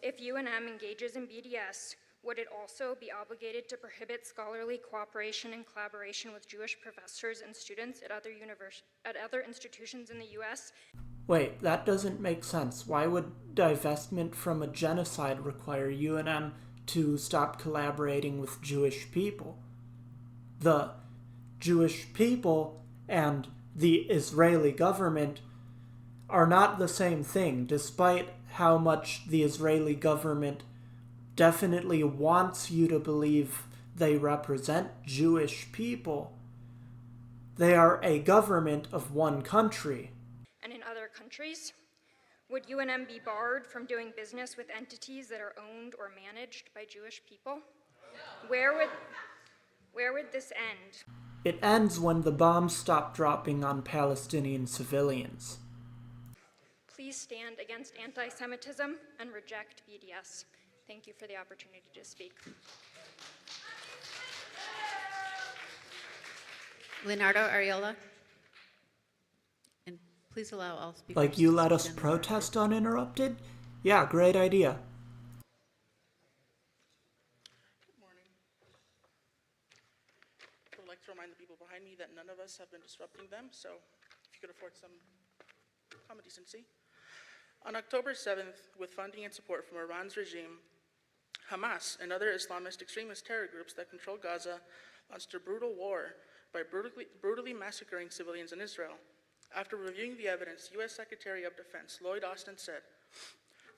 If UNM engages in BDS, would it also be obligated to prohibit scholarly cooperation and collaboration with Jewish professors and students at other institutions in the U.S.? Wait, that doesn't make sense. Why would divestment from a genocide require UNM to stop collaborating with Jewish people? The Jewish people and the Israeli government are not the same thing, despite how much the Israeli government definitely wants you to believe they represent Jewish people. They are a government of one country. And in other countries? Would UNM be barred from doing business with entities that are owned or managed by Jewish people? Where would this end? It ends when the bombs stop dropping on Palestinian civilians. Please stand against anti-Semitism and reject BDS. Thank you for the opportunity to speak. Leonardo Ariola. And please allow all speakers. Like you let us protest uninterrupted? Yeah, great idea. I would like to remind the people behind me that none of us have been disrupting them, so if you could afford some common decency. On October 7th, with funding and support from Iran's regime, Hamas and other Islamist extremist terror groups that control Gaza launched a brutal war by brutally massacring civilians in Israel. After reviewing the evidence, U.S. Secretary of Defense Lloyd Austin said,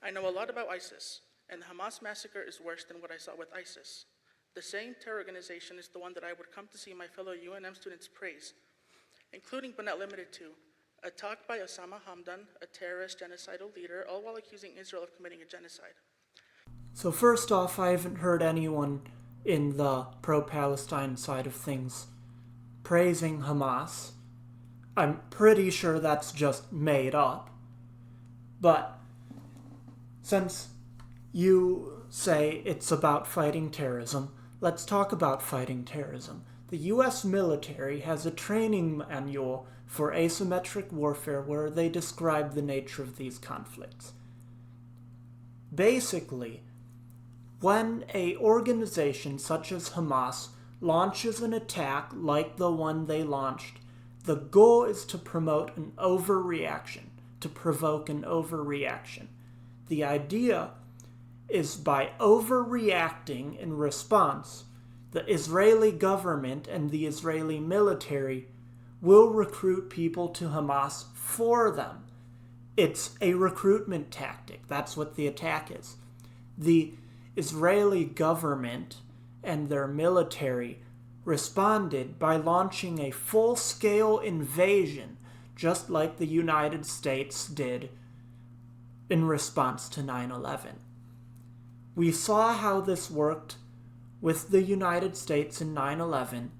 "I know a lot about ISIS, and the Hamas massacre is worse than what I saw with ISIS. The same terror organization is the one that I would come to see my fellow UNM students praise, including but not limited to attack by Osama Hamdan, a terrorist genocidal leader, all while accusing Israel of committing a genocide." So first off, I haven't heard anyone in the pro-Palestine side of things praising Hamas. I'm pretty sure that's just made up. But since you say it's about fighting terrorism, let's talk about fighting terrorism. The U.S. military has a training manual for asymmetric warfare where they describe the nature of these conflicts. Basically, when an organization such as Hamas launches an attack like the one they launched, the goal is to promote an overreaction, to provoke an overreaction. The idea is by overreacting in response, the Israeli government and the Israeli military will recruit people to Hamas for them. It's a recruitment tactic. That's what the attack is. The Israeli government and their military responded by launching a full-scale invasion, just like the United States did in response to 9/11. We saw how this worked with the United States in 9/11.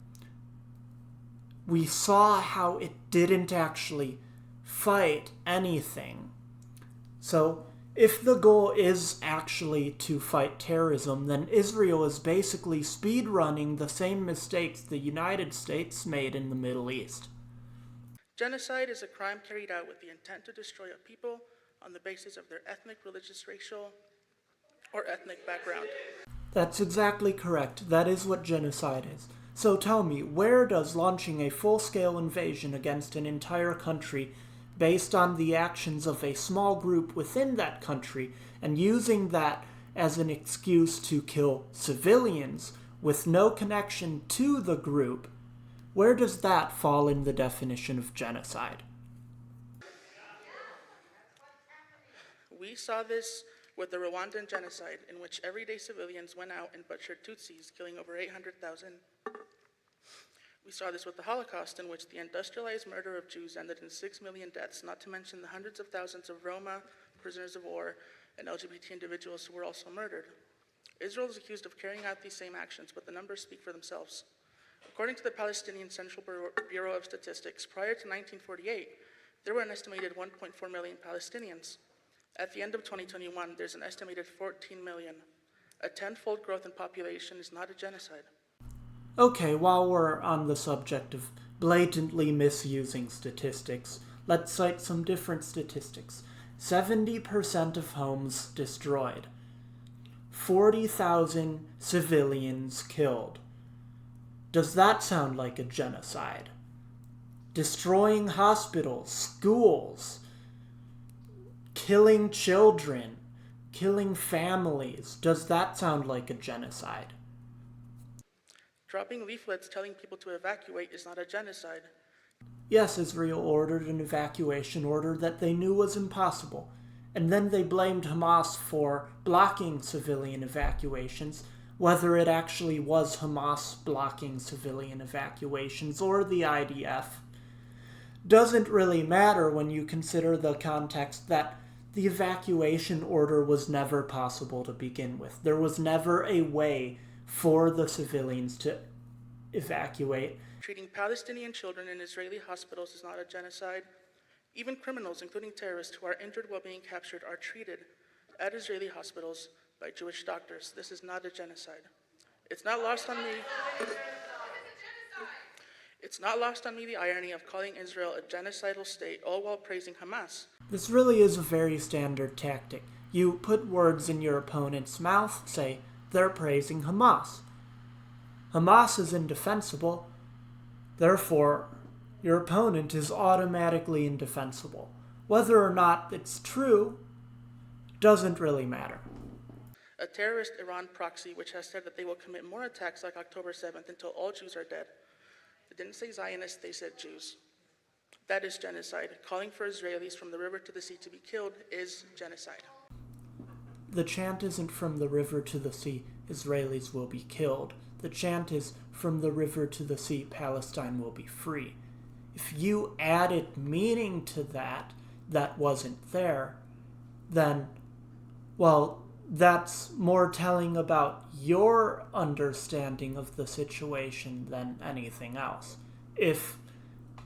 We saw how it didn't actually fight anything. So, if the goal is actually to fight terrorism, then Israel is basically speedrunning the same mistakes the United States made in the Middle East. Genocide is a crime carried out with the intent to destroy a people on the basis of their ethnic, religious, racial, or ethnic background. That's exactly correct. That is what genocide is. So tell me, where does launching a full-scale invasion against an entire country based on the actions of a small group within that country and using that as an excuse to kill civilians with no connection to the group, where does that fall in the definition of genocide? We saw this with the Rwandan genocide, in which everyday civilians went out and butchered Tutsis, killing over 800,000. We saw this with the Holocaust, in which the industrialized murder of Jews ended in 6 million deaths, not to mention the hundreds of thousands of Roma, prisoners of war, and LGBT individuals who were also murdered. Israel is accused of carrying out these same actions, but the numbers speak for themselves. According to the Palestinian Central Bureau of Statistics, prior to 1948, there were an estimated 1.4 million Palestinians. At the end of 2021, there's an estimated 14 million. A tenfold growth in population is not a genocide. Okay, while we're on the subject of blatantly misusing statistics, let's cite some different statistics. 70% of homes destroyed. 40,000 civilians killed. Does that sound like a genocide? Destroying hospitals, schools, killing children, killing families. Does that sound like a genocide? Dropping leaflets telling people to evacuate is not a genocide. Yes, Israel ordered an evacuation order that they knew was impossible, and then they blamed Hamas for blocking civilian evacuations, whether it actually was Hamas blocking civilian evacuations or the IDF. Doesn't really matter when you consider the context that the evacuation order was never possible to begin with. There was never a way for the civilians to evacuate. Treating Palestinian children in Israeli hospitals is not a genocide. Even criminals, including terrorists who are injured while being captured, are treated at Israeli hospitals by Jewish doctors. This is not a genocide. It's not lost on me the irony of calling Israel a genocidal state, all while praising Hamas. This really is a very standard tactic. You put words in your opponent's mouth, say, they're praising Hamas. Hamas is indefensible, therefore, your opponent is automatically indefensible. Whether or not it's true doesn't really matter. A terrorist Iran proxy which has said that they will commit more attacks like October 7th until all Jews are dead. They didn't say Zionists, they said Jews. That is genocide. Calling for Israelis from the river to the sea to be killed is genocide. The chant isn't from the river to the sea, Israelis will be killed. The chant is from the river to the sea, Palestine will be free. If you added meaning to that wasn't there, then, well, that's more telling about your understanding of the situation than anything else. If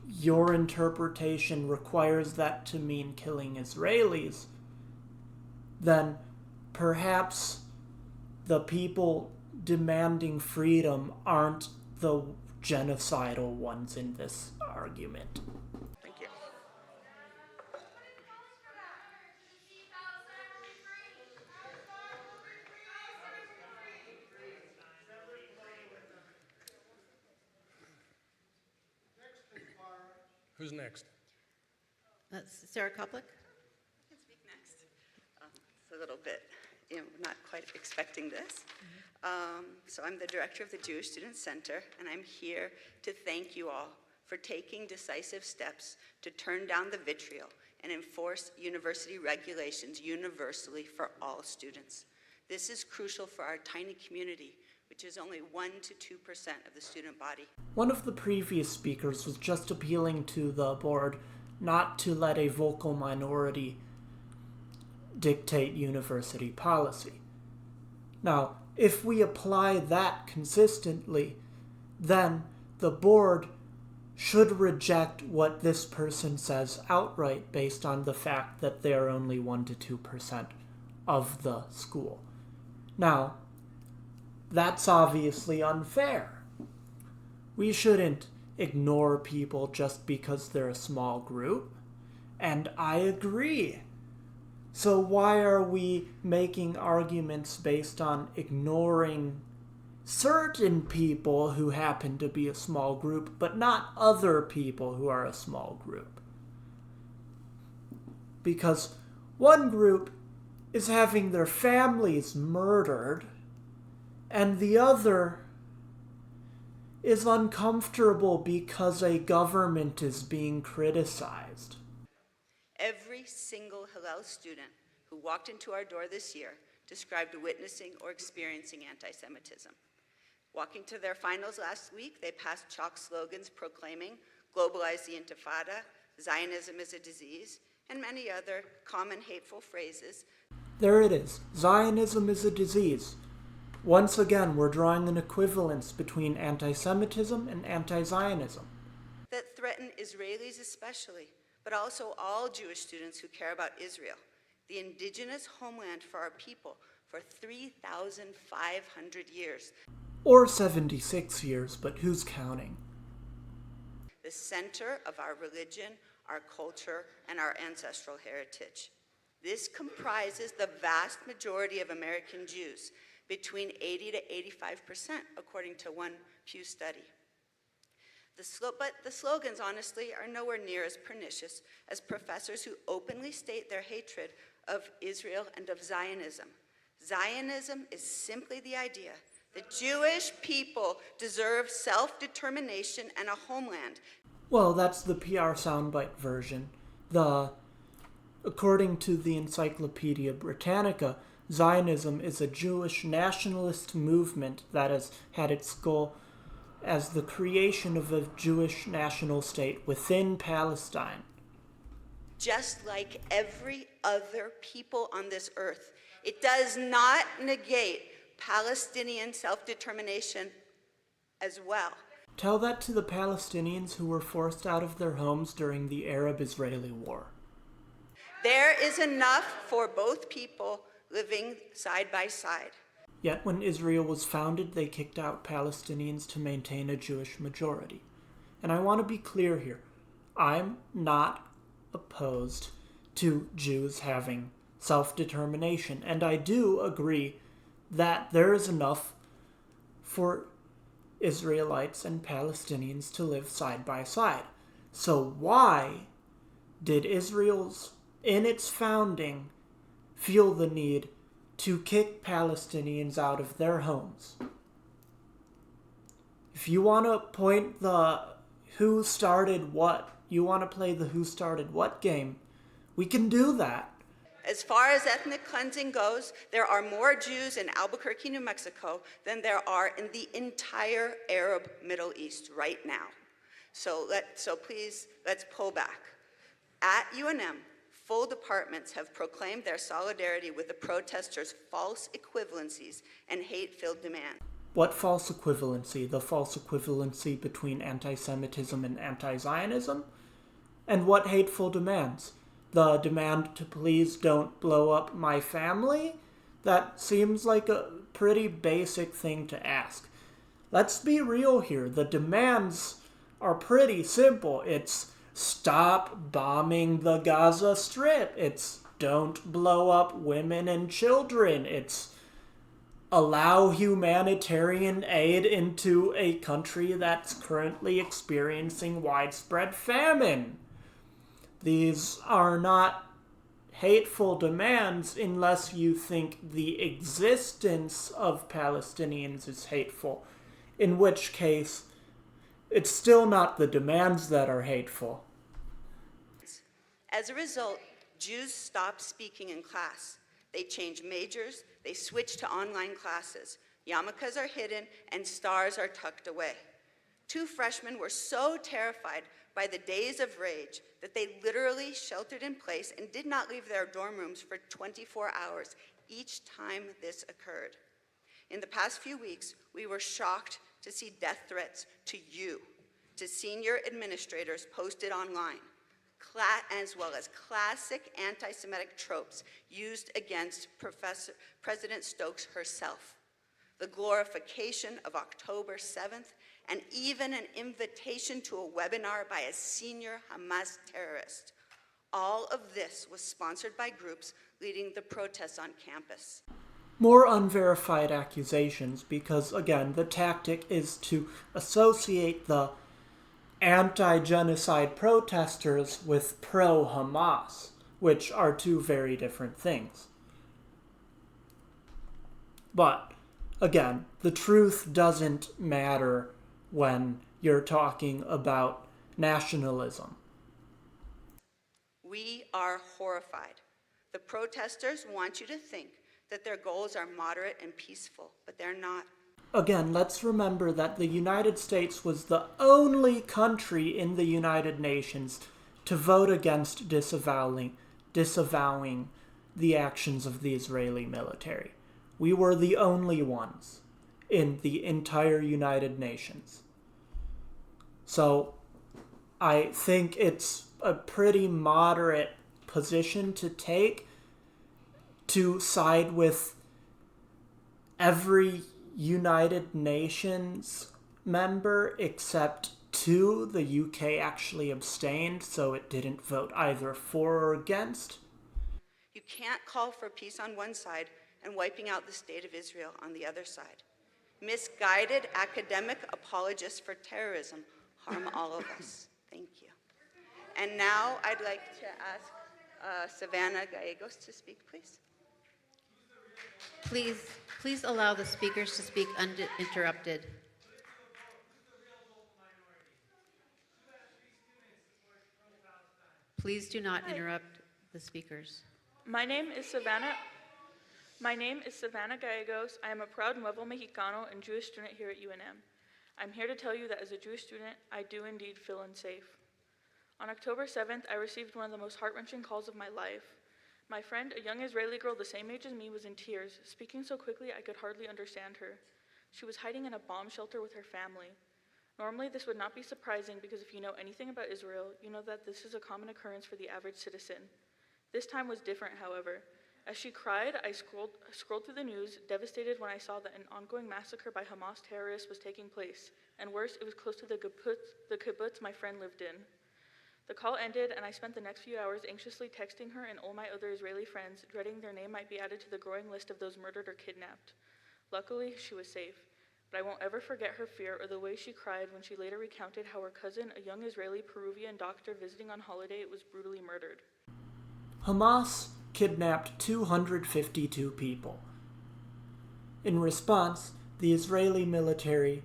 your interpretation requires that to mean killing Israelis, then perhaps the people demanding freedom aren't the genocidal ones in this argument. Thank you. Who's next? That's Sarah Koplik. I can speak next. It's a little bit, not quite expecting this. So I'm the director of the Jewish Student Center, and I'm here to thank you all for taking decisive steps to turn down the vitriol and enforce university regulations universally for all students. This is crucial for our tiny community, which is only 1% to 2% of the student body. One of the previous speakers was just appealing to the board not to let a vocal minority dictate university policy. Now, if we apply that consistently, then the board should reject what this person says outright based on the fact that they are only 1% to 2% of the school. Now, that's obviously unfair. We shouldn't ignore people just because they're a small group, and I agree. So why are we making arguments based on ignoring certain people who happen to be a small group, but not other people who are a small group? Because one group is having their families murdered, and the other is uncomfortable because a government is being criticized. Every single Hillel student who walked into our door this year described witnessing or experiencing anti-Semitism. Walking to their finals last week, they passed chalk slogans proclaiming, "Globalize the Intifada," "Zionism is a disease," and many other common hateful phrases. There it is. Zionism is a disease. Once again, we're drawing an equivalence between anti-Semitism and anti-Zionism. That threaten Israelis especially, but also all Jewish students who care about Israel, the indigenous homeland for our people for 3,500 years. Or 76 years, but who's counting? The center of our religion, our culture, and our ancestral heritage. This comprises the vast majority of American Jews, between 80 to 85%, according to one Pew study. But the slogans, honestly, are nowhere near as pernicious as professors who openly state their hatred of Israel and of Zionism. Zionism is simply the idea that Jewish people deserve self-determination and a homeland. Well, that's the PR soundbite version. According to the Encyclopedia Britannica, Zionism is a Jewish nationalist movement that has had its goal as the creation of a Jewish national state within Palestine. Just like every other people on this earth, it does not negate Palestinian self-determination as well. Tell that to the Palestinians who were forced out of their homes during the Arab-Israeli War. There is enough for both people living side by side. Yet when Israel was founded, they kicked out Palestinians to maintain a Jewish majority. And I want to be clear here. I'm not opposed to Jews having self-determination, and I do agree that there is enough for Israelites and Palestinians to live side by side. So why did Israel's, in its founding, feel the need to kick Palestinians out of their homes? If you want to point the who started what, you want to play the who started what game, we can do that. As far as ethnic cleansing goes, there are more Jews in Albuquerque, New Mexico than there are in the entire Arab Middle East right now. So please, let's pull back. At UNM, full departments have proclaimed their solidarity with the protesters' false equivalencies and hate-filled demand. What false equivalency? The false equivalency between anti-Semitism and anti-Zionism? And what hateful demands? The demand to please don't blow up my family? That seems like a pretty basic thing to ask. Let's be real here. The demands are pretty simple. It's stop bombing the Gaza Strip. It's don't blow up women and children. It's allow humanitarian aid into a country that's currently experiencing widespread famine. These are not hateful demands unless you think the existence of Palestinians is hateful, in which case it's still not the demands that are hateful. As a result, Jews stopped speaking in class. They changed majors, they switched to online classes. Yarmulkes are hidden and stars are tucked away. 2 freshmen were so terrified by the days of rage that they literally sheltered in place and did not leave their dorm rooms for 24 hours each time this occurred. In the past few weeks, we were shocked to see death threats to you, to senior administrators posted online, as well as classic anti-Semitic tropes used against President Stokes herself, the glorification of October 7th, and even an invitation to a webinar by a senior Hamas terrorist. All of this was sponsored by groups leading the protests on campus. More unverified accusations because, again, the tactic is to associate the anti-genocide protesters with pro-Hamas, which are 2 very different things. But, again, the truth doesn't matter when you're talking about nationalism. We are horrified. The protesters want you to think that their goals are moderate and peaceful, but they're not. Again, let's remember that the United States was the only country in the United Nations to vote against disavowing the actions of the Israeli military. We were the only ones in the entire United Nations. So I think it's a pretty moderate position to take, to side with every United Nations member except 2. The UK actually abstained, so it didn't vote either for or against. You can't call for peace on one side and wiping out the state of Israel on the other side. Misguided academic apologists for terrorism harm all of us. Thank you. And now I'd like to ask Savannah Gallegos to speak, please. Please allow the speakers to speak uninterrupted. Please do not interrupt the speakers. My name is Savannah Gallegos. I am a proud Nuevo Mexicano and Jewish student here at UNM. I'm here to tell you that as a Jewish student, I do indeed feel unsafe. On October 7th, I received one of the most heart-wrenching calls of my life. My friend, a young Israeli girl the same age as me, was in tears, speaking so quickly I could hardly understand her. She was hiding in a bomb shelter with her family. Normally, this would not be surprising because if you know anything about Israel, you know that this is a common occurrence for the average citizen. This time was different, however. As she cried, I scrolled through the news, devastated when I saw that an ongoing massacre by Hamas terrorists was taking place, and worse, it was close to the kibbutz my friend lived in. The call ended, and I spent the next few hours anxiously texting her and all my other Israeli friends, dreading their name might be added to the growing list of those murdered or kidnapped. Luckily, she was safe, but I won't ever forget her fear or the way she cried when she later recounted how her cousin, a young Israeli-Peruvian doctor visiting on holiday, was brutally murdered. Hamas kidnapped 252 people. In response, the Israeli military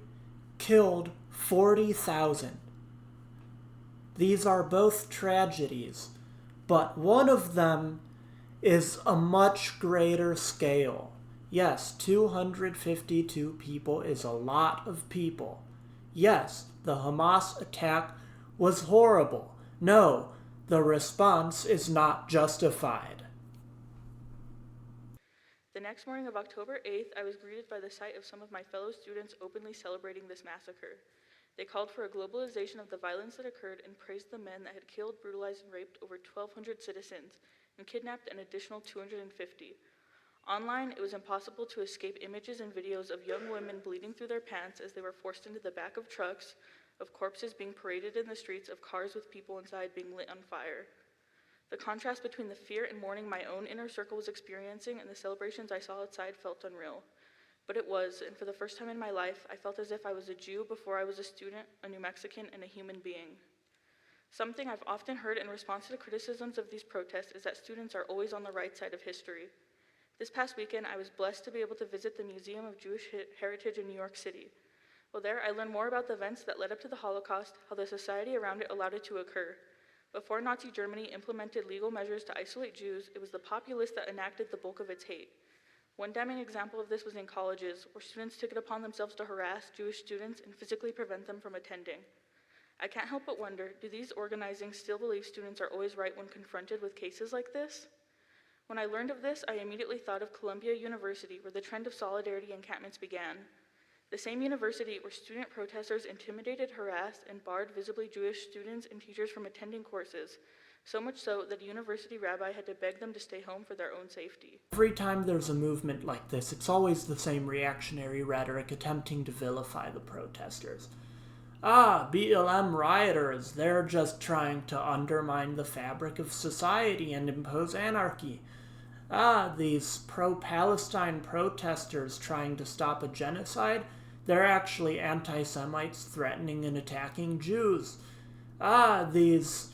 killed 40,000. These are both tragedies, but one of them is a much greater scale. Yes, 252 people is a lot of people. Yes, the Hamas attack was horrible. No, the response is not justified. The next morning of October 8th, I was greeted by the sight of some of my fellow students openly celebrating this massacre. They called for a globalization of the violence that occurred and praised the men that had killed, brutalized, and raped over 1,200 citizens and kidnapped an additional 250. Online, it was impossible to escape images and videos of young women bleeding through their pants as they were forced into the back of trucks, of corpses being paraded in the streets, of cars with people inside being lit on fire. The contrast between the fear and mourning my own inner circle was experiencing and the celebrations I saw outside felt unreal. But it was, and for the first time in my life, I felt as if I was a Jew before I was a student, a New Mexican, and a human being. Something I've often heard in response to the criticisms of these protests is that students are always on the right side of history. This past weekend, I was blessed to be able to visit the Museum of Jewish Heritage in New York City. While there, I learned more about the events that led up to the Holocaust, how the society around it allowed it to occur. Before Nazi Germany implemented legal measures to isolate Jews, it was the populace that enacted the bulk of its hate. One damning example of this was in colleges, where students took it upon themselves to harass Jewish students and physically prevent them from attending. I can't help but wonder, do these organizing still believe students are always right when confronted with cases like this? When I learned of this, I immediately thought of Columbia University, where the trend of solidarity encampments began. The same university where student protesters intimidated, harassed, and barred visibly Jewish students and teachers from attending courses, so much so that a university rabbi had to beg them to stay home for their own safety. Every time there's a movement like this, it's always the same reactionary rhetoric attempting to vilify the protesters. BLM rioters, they're just trying to undermine the fabric of society and impose anarchy. These pro-Palestine protesters trying to stop a genocide, they're actually anti-Semites threatening and attacking Jews. These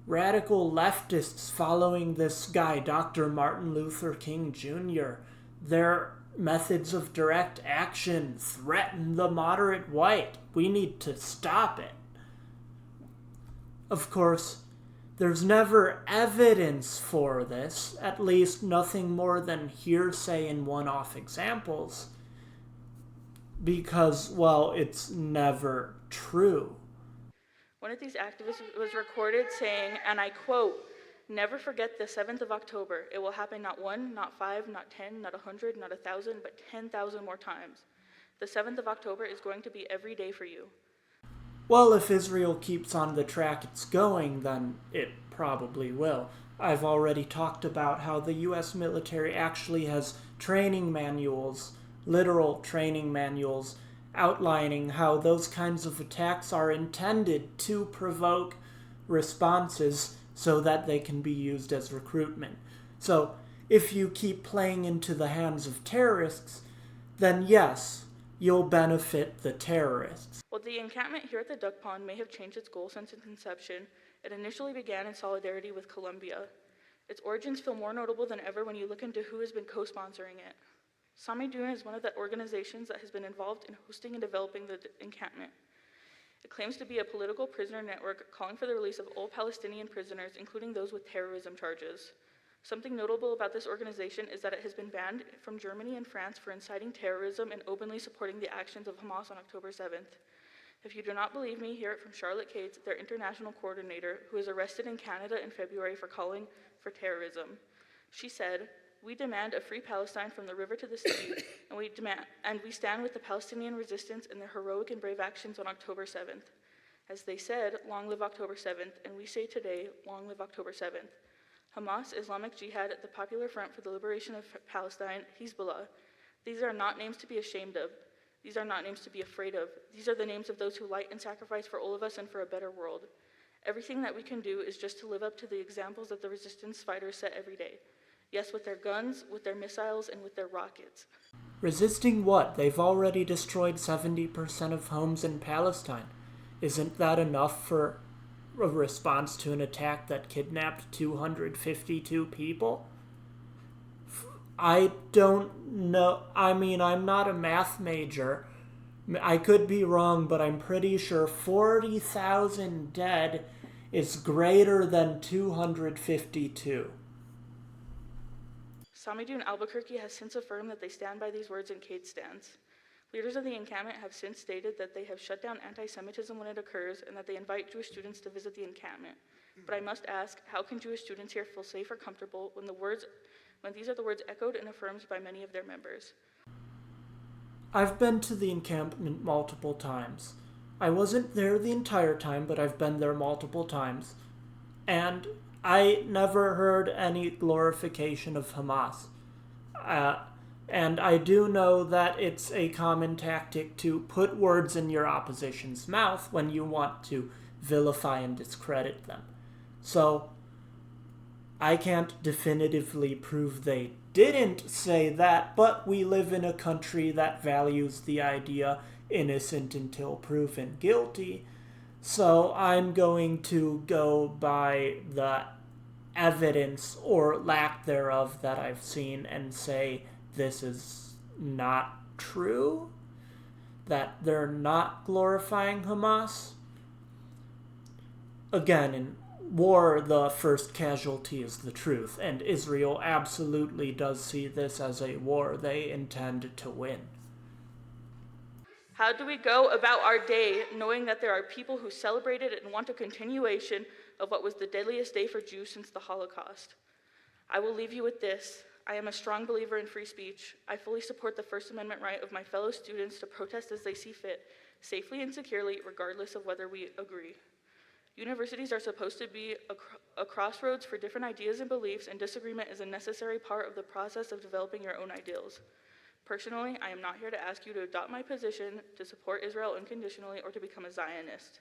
radical leftists following this guy, Dr. Martin Luther King Jr., their methods of direct action threaten the moderate white. We need to stop it. Of course, there's never evidence for this, at least nothing more than hearsay and one-off examples, because, well, it's never true. One of these activists was recorded saying, and I quote, Never forget the 7th of October. It will happen not 1, not 5, not 10, not 100, not 1,000, but 10,000 more times. The 7th of October is going to be every day for you. Well, if Israel keeps on the track it's going, then it probably will. I've already talked about how the U.S. military actually has training manuals, literal training manuals, outlining how those kinds of attacks are intended to provoke responses so that they can be used as recruitment. So, if you keep playing into the hands of terrorists, then yes, you'll benefit the terrorists. While the encampment here at the Duck Pond may have changed its goal since its inception, it initially began in solidarity with Colombia. Its origins feel more notable than ever when you look into who has been co-sponsoring it. Sami Dune is one of the organizations that has been involved in hosting and developing the encampment. It claims to be a political prisoner network calling for the release of all Palestinian prisoners, including those with terrorism charges. Something notable about this organization is that it has been banned from Germany and France for inciting terrorism and openly supporting the actions of Hamas on October 7th. If you do not believe me, hear it from Charlotte Cates, their international coordinator, who was arrested in Canada in February for calling for terrorism. She said, "We demand a free Palestine from the river to the sea, and we stand with the Palestinian resistance in their heroic and brave actions on October 7th. As they said, long live October 7th, and we say today, long live October 7th. Hamas, Islamic Jihad, the Popular Front for the Liberation of Palestine, Hezbollah. These are not names to be ashamed of. These are not names to be afraid of. These are the names of those who light and sacrifice for all of us and for a better world. Everything that we can do is just to live up to the examples that the resistance fighters set every day. Yes, with their guns, with their missiles, and with their rockets." Resisting what? They've already destroyed 70% of homes in Palestine. Isn't that enough for a response to an attack that kidnapped 252 people? I don't know. I mean, I'm not a math major. I could be wrong, but I'm pretty sure 40,000 dead is greater than 252. Sami Dune Albuquerque has since affirmed that they stand by these words, and Kate stands. Leaders of the encampment have since stated that they have shut down anti-Semitism when it occurs and that they invite Jewish students to visit the encampment. But I must ask, how can Jewish students here feel safe or comfortable when these are the words echoed and affirmed by many of their members? I've been to the encampment multiple times. I wasn't there the entire time, but I've been there multiple times. And I never heard any glorification of Hamas. And I do know that it's a common tactic to put words in your opposition's mouth when you want to vilify and discredit them. So, I can't definitively prove they didn't say that, but we live in a country that values the idea innocent until proven guilty. So I'm going to go by the evidence or lack thereof that I've seen and say this is not true, that they're not glorifying Hamas. Again, in war, the first casualty is the truth, and Israel absolutely does see this as a war they intend to win. How do we go about our day knowing that there are people who celebrate it and want a continuation of what was the deadliest day for Jews since the Holocaust? I will leave you with this. I am a strong believer in free speech. I fully support the First Amendment right of my fellow students to protest as they see fit, safely and securely, regardless of whether we agree. Universities are supposed to be a crossroads for different ideas and beliefs, and disagreement is a necessary part of the process of developing your own ideals. Personally, I am not here to ask you to adopt my position, to support Israel unconditionally, or to become a Zionist.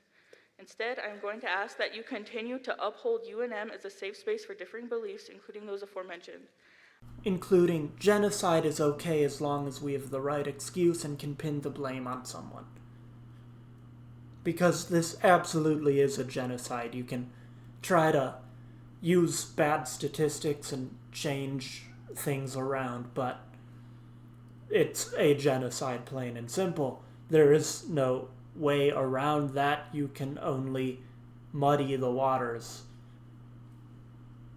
Instead, I am going to ask that you continue to uphold UNM as a safe space for differing beliefs, including those aforementioned. Including genocide is okay as long as we have the right excuse and can pin the blame on someone. Because this absolutely is a genocide. You can try to use bad statistics and change things around, but it's a genocide, plain and simple. There is no way around that. You can only muddy the waters.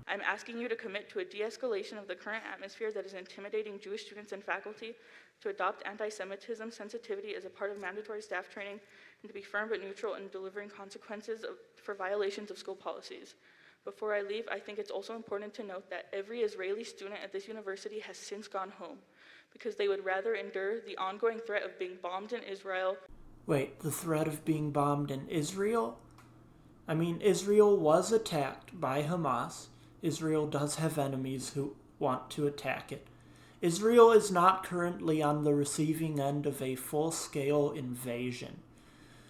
I'm asking you to commit to a de-escalation of the current atmosphere that is intimidating Jewish students and faculty, to adopt anti-Semitism sensitivity as a part of mandatory staff training, and to be firm but neutral in delivering consequences for violations of school policies. Before I leave, I think it's also important to note that every Israeli student at this university has since gone home because they would rather endure the ongoing threat of being bombed in Israel. Wait, the threat of being bombed in Israel? I mean, Israel was attacked by Hamas. Israel does have enemies who want to attack it. Israel is not currently on the receiving end of a full-scale invasion.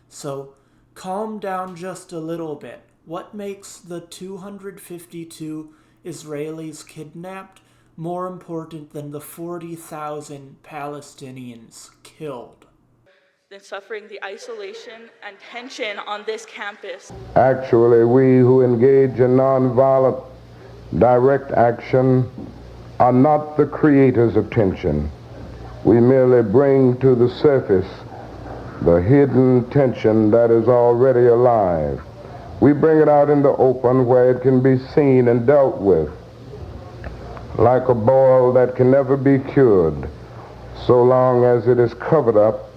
So, calm down just a little bit. What makes the 252 Israelis kidnapped more important than the 40,000 Palestinians killed? Than suffering the isolation and tension on this campus. Actually, we who engage in nonviolent direct action are not the creators of tension. We merely bring to the surface the hidden tension that is already alive. We bring it out in the open where it can be seen and dealt with, like a boil that can never be cured so long as it is covered up,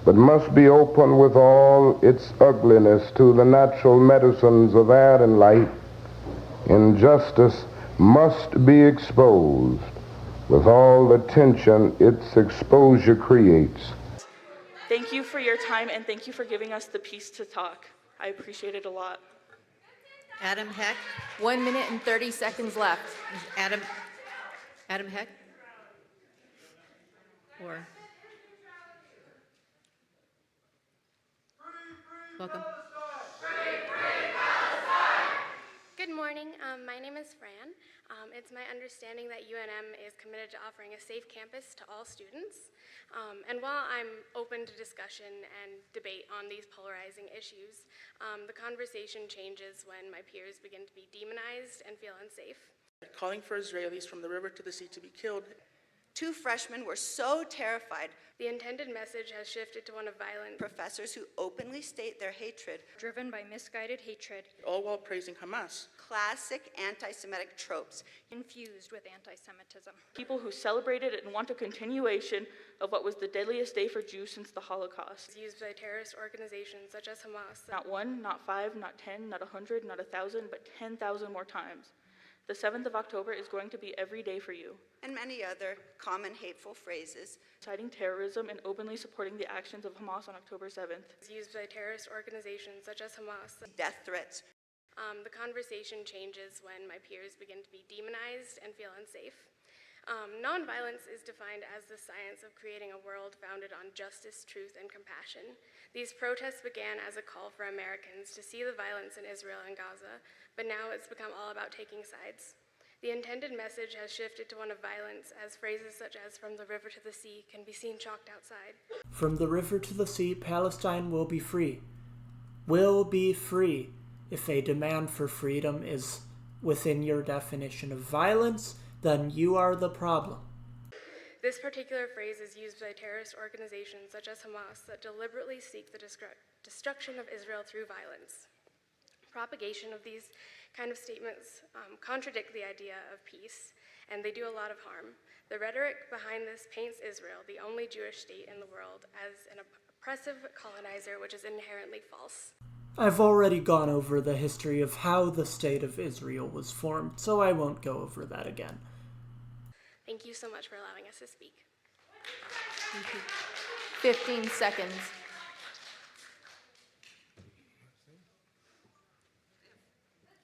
but must be open with all its ugliness to the natural medicines of air and light. Injustice must be exposed with all the tension its exposure creates. Thank you for your time and thank you for giving us the peace to talk. I appreciate it a lot. Adam Heck. 1 minute and 30 seconds left. Adam Heck? Or? Welcome. Good morning. My name is Fran. It's my understanding that UNM is committed to offering a safe campus to all students. And while I'm open to discussion and debate on these polarizing issues, the conversation changes when my peers begin to be demonized and feel unsafe. Calling for Israelis from the river to the sea to be killed. 2 freshmen were so terrified. The intended message has shifted to one of violence. Professors who openly state their hatred. Driven by misguided hatred. All while praising Hamas. Classic anti-Semitic tropes. Infused with anti-Semitism. People who celebrated and want a continuation of what was the deadliest day for Jews since the Holocaust. Used by terrorist organizations such as Hamas. Not 1, not 5, not 10, not 100, not 1,000, but 10,000 more times. The 7th of October is going to be every day for you. And many other common hateful phrases. Citing terrorism and openly supporting the actions of Hamas on October 7th. Used by terrorist organizations such as Hamas. Death threats. The conversation changes when my peers begin to be demonized and feel unsafe. Nonviolence is defined as the science of creating a world founded on justice, truth, and compassion. These protests began as a call for Americans to see the violence in Israel and Gaza, but now it's become all about taking sides. The intended message has shifted to one of violence, as phrases such as "from the river to the sea" can be seen chalked outside. From the river to the sea, Palestine will be free. Will be free. If a demand for freedom is within your definition of violence, then you are the problem. This particular phrase is used by terrorist organizations such as Hamas that deliberately seek the destruction of Israel through violence. Propagation of these kind of statements contradict the idea of peace, and they do a lot of harm. The rhetoric behind this paints Israel, the only Jewish state in the world, as an oppressive colonizer, which is inherently false. I've already gone over the history of how the state of Israel was formed, so I won't go over that again. Thank you so much for allowing us to speak. 15 seconds.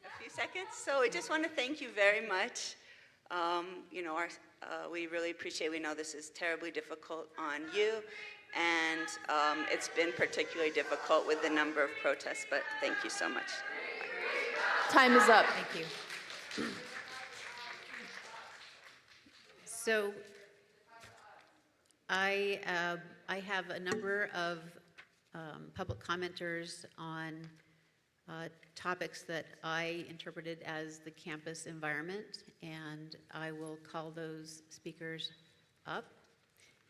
A few seconds. So I just want to thank you very much. We really appreciate, we know this is terribly difficult on you, and it's been particularly difficult with the number of protests, but thank you so much. Time is up. Thank you. So I have a number of public commenters on topics that I interpreted as the campus environment, and I will call those speakers up,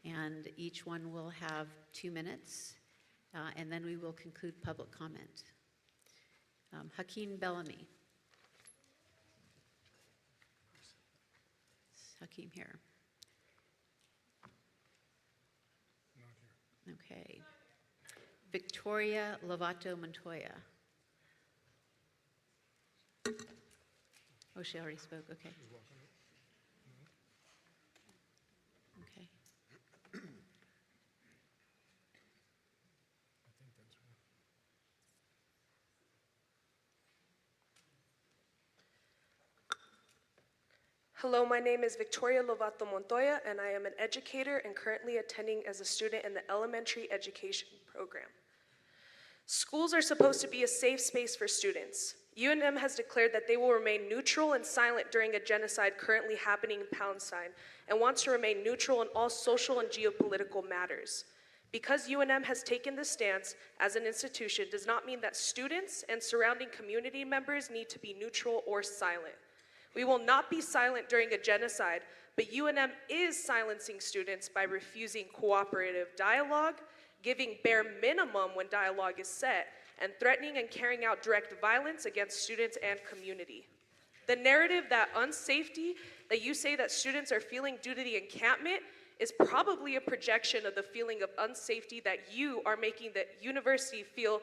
and each one will have 2 minutes, and then we will conclude public comment. Hakeem Bellamy. Hakeem here. Okay. Victoria Lovato Montoya. Oh, she already spoke, okay. Okay. Hello, my name is Victoria Lovato Montoya, and I am an educator and currently attending as a student in the elementary education program. Schools are supposed to be a safe space for students. UNM has declared that they will remain neutral and silent during a genocide currently happening in Palestine and wants to remain neutral in all social and geopolitical matters. Because UNM has taken this stance as an institution does not mean that students and surrounding community members need to be neutral or silent. We will not be silent during a genocide, but UNM is silencing students by refusing cooperative dialogue, giving bare minimum when dialogue is set, and threatening and carrying out direct violence against students and community. The narrative that unsafety that you say that students are feeling due to the encampment is probably a projection of the feeling of unsafety that you are making the university feel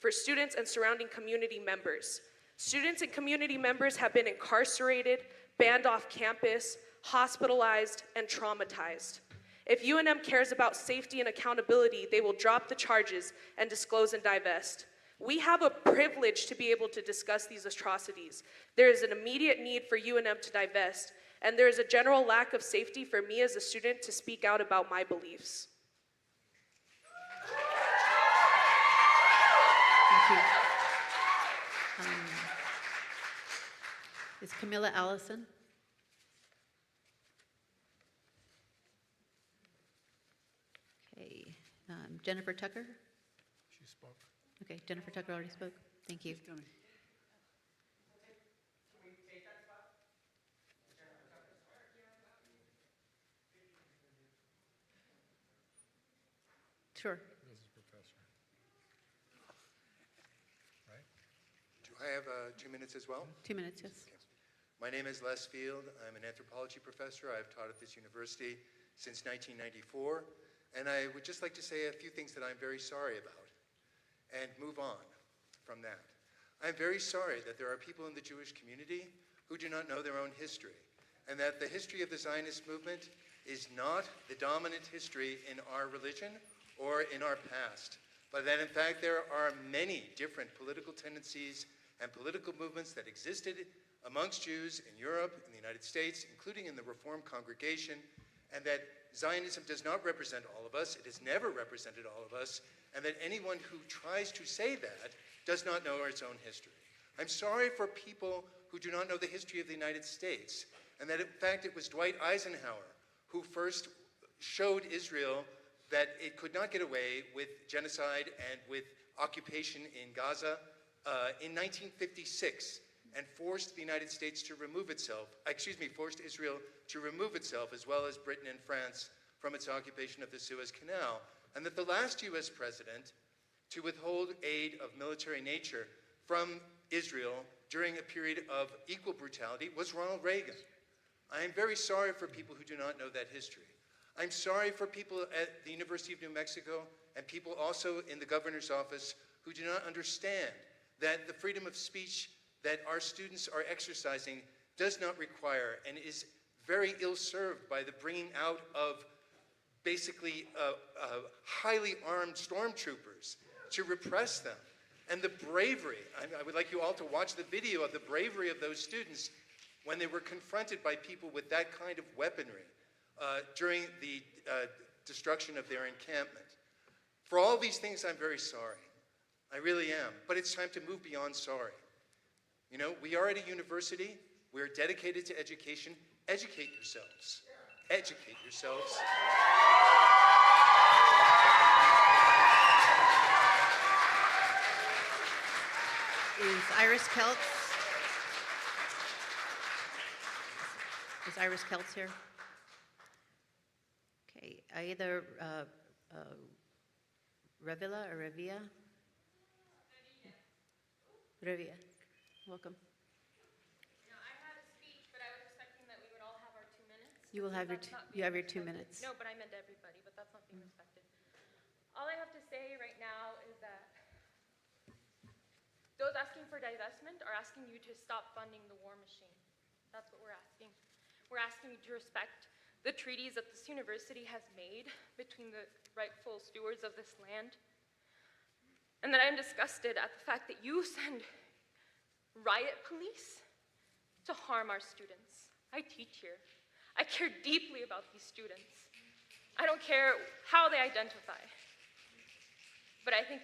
for students and surrounding community members. Students and community members have been incarcerated, banned off campus, hospitalized, and traumatized. If UNM cares about safety and accountability, they will drop the charges and disclose and divest. We have a privilege to be able to discuss these atrocities. There is an immediate need for UNM to divest, and there is a general lack of safety for me as a student to speak out about my beliefs. Thank you. Is Camilla Allison? Okay. Jennifer Tucker? She spoke. Okay, Jennifer Tucker already spoke. Thank you. Sure. Mrs. Professor. Right? Do I have 2 minutes as well? 2 minutes, yes. Okay. My name is Les Field. I'm an anthropology professor. I've taught at this university since 1994. And I would just like to say a few things that I'm very sorry about and move on from that. I'm very sorry that there are people in the Jewish community who do not know their own history, and that the history of the Zionist movement is not the dominant history in our religion or in our past, but that in fact there are many different political tendencies and political movements that existed amongst Jews in Europe, in the United States, including in the Reform congregation, and that Zionism does not represent all of us, it has never represented all of us, and that anyone who tries to say that does not know its own history. I'm sorry for people who do not know the history of the United States, and that in fact it was Dwight Eisenhower who first showed Israel that it could not get away with genocide and with occupation in Gaza in 1956, and forced the United States to remove itself, forced Israel to remove itself, as well as Britain and France, from its occupation of the Suez Canal, and that the last US president to withhold aid of military nature from Israel during a period of equal brutality was Ronald Reagan. I am very sorry for people who do not know that history. I'm sorry for people at the University of New Mexico and people also in the governor's office who do not understand that the freedom of speech that our students are exercising does not require and is very ill-served by the bringing out of basically highly armed stormtroopers to repress them. And the bravery, I would like you all to watch the video of the bravery of those students when they were confronted by people with that kind of weaponry during the destruction of their encampment. For all these things, I'm very sorry. I really am. But it's time to move beyond sorry. You know, we are at a university. We're dedicated to education. Educate yourselves. Educate yourselves. Is Iris Keltz? Is Iris Keltz here? Okay, either Revilla or Revia? Revia, welcome. I had a speech, but I was expecting that we would all have our 2 minutes. You will have your 2 minutes. No, but I meant everybody, but that's not being respected. All I have to say right now is that those asking for divestment are asking you to stop funding the war machine. That's what we're asking. We're asking you to respect the treaties that this university has made between the rightful stewards of this land. And that I'm disgusted at the fact that you send riot police to harm our students. I teach here. I care deeply about these students. I don't care how they identify. But I think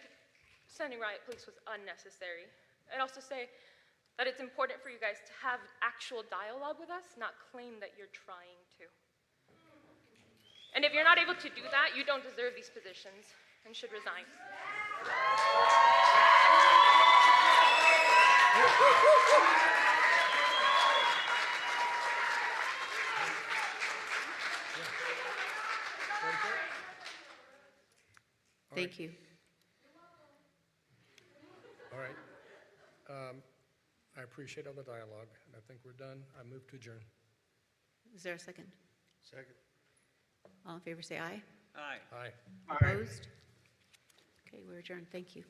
sending riot police was unnecessary. I'd also say that it's important for you guys to have actual dialogue with us, not claim that you're trying to. And if you're not able to do that, you don't deserve these positions and should resign. Thank you. All right. I appreciate all the dialogue, and I think we're done. I move to adjourn. Is there a second? Second. All in favor say aye. Aye. Aye. Opposed? Okay, we're adjourned. Thank you.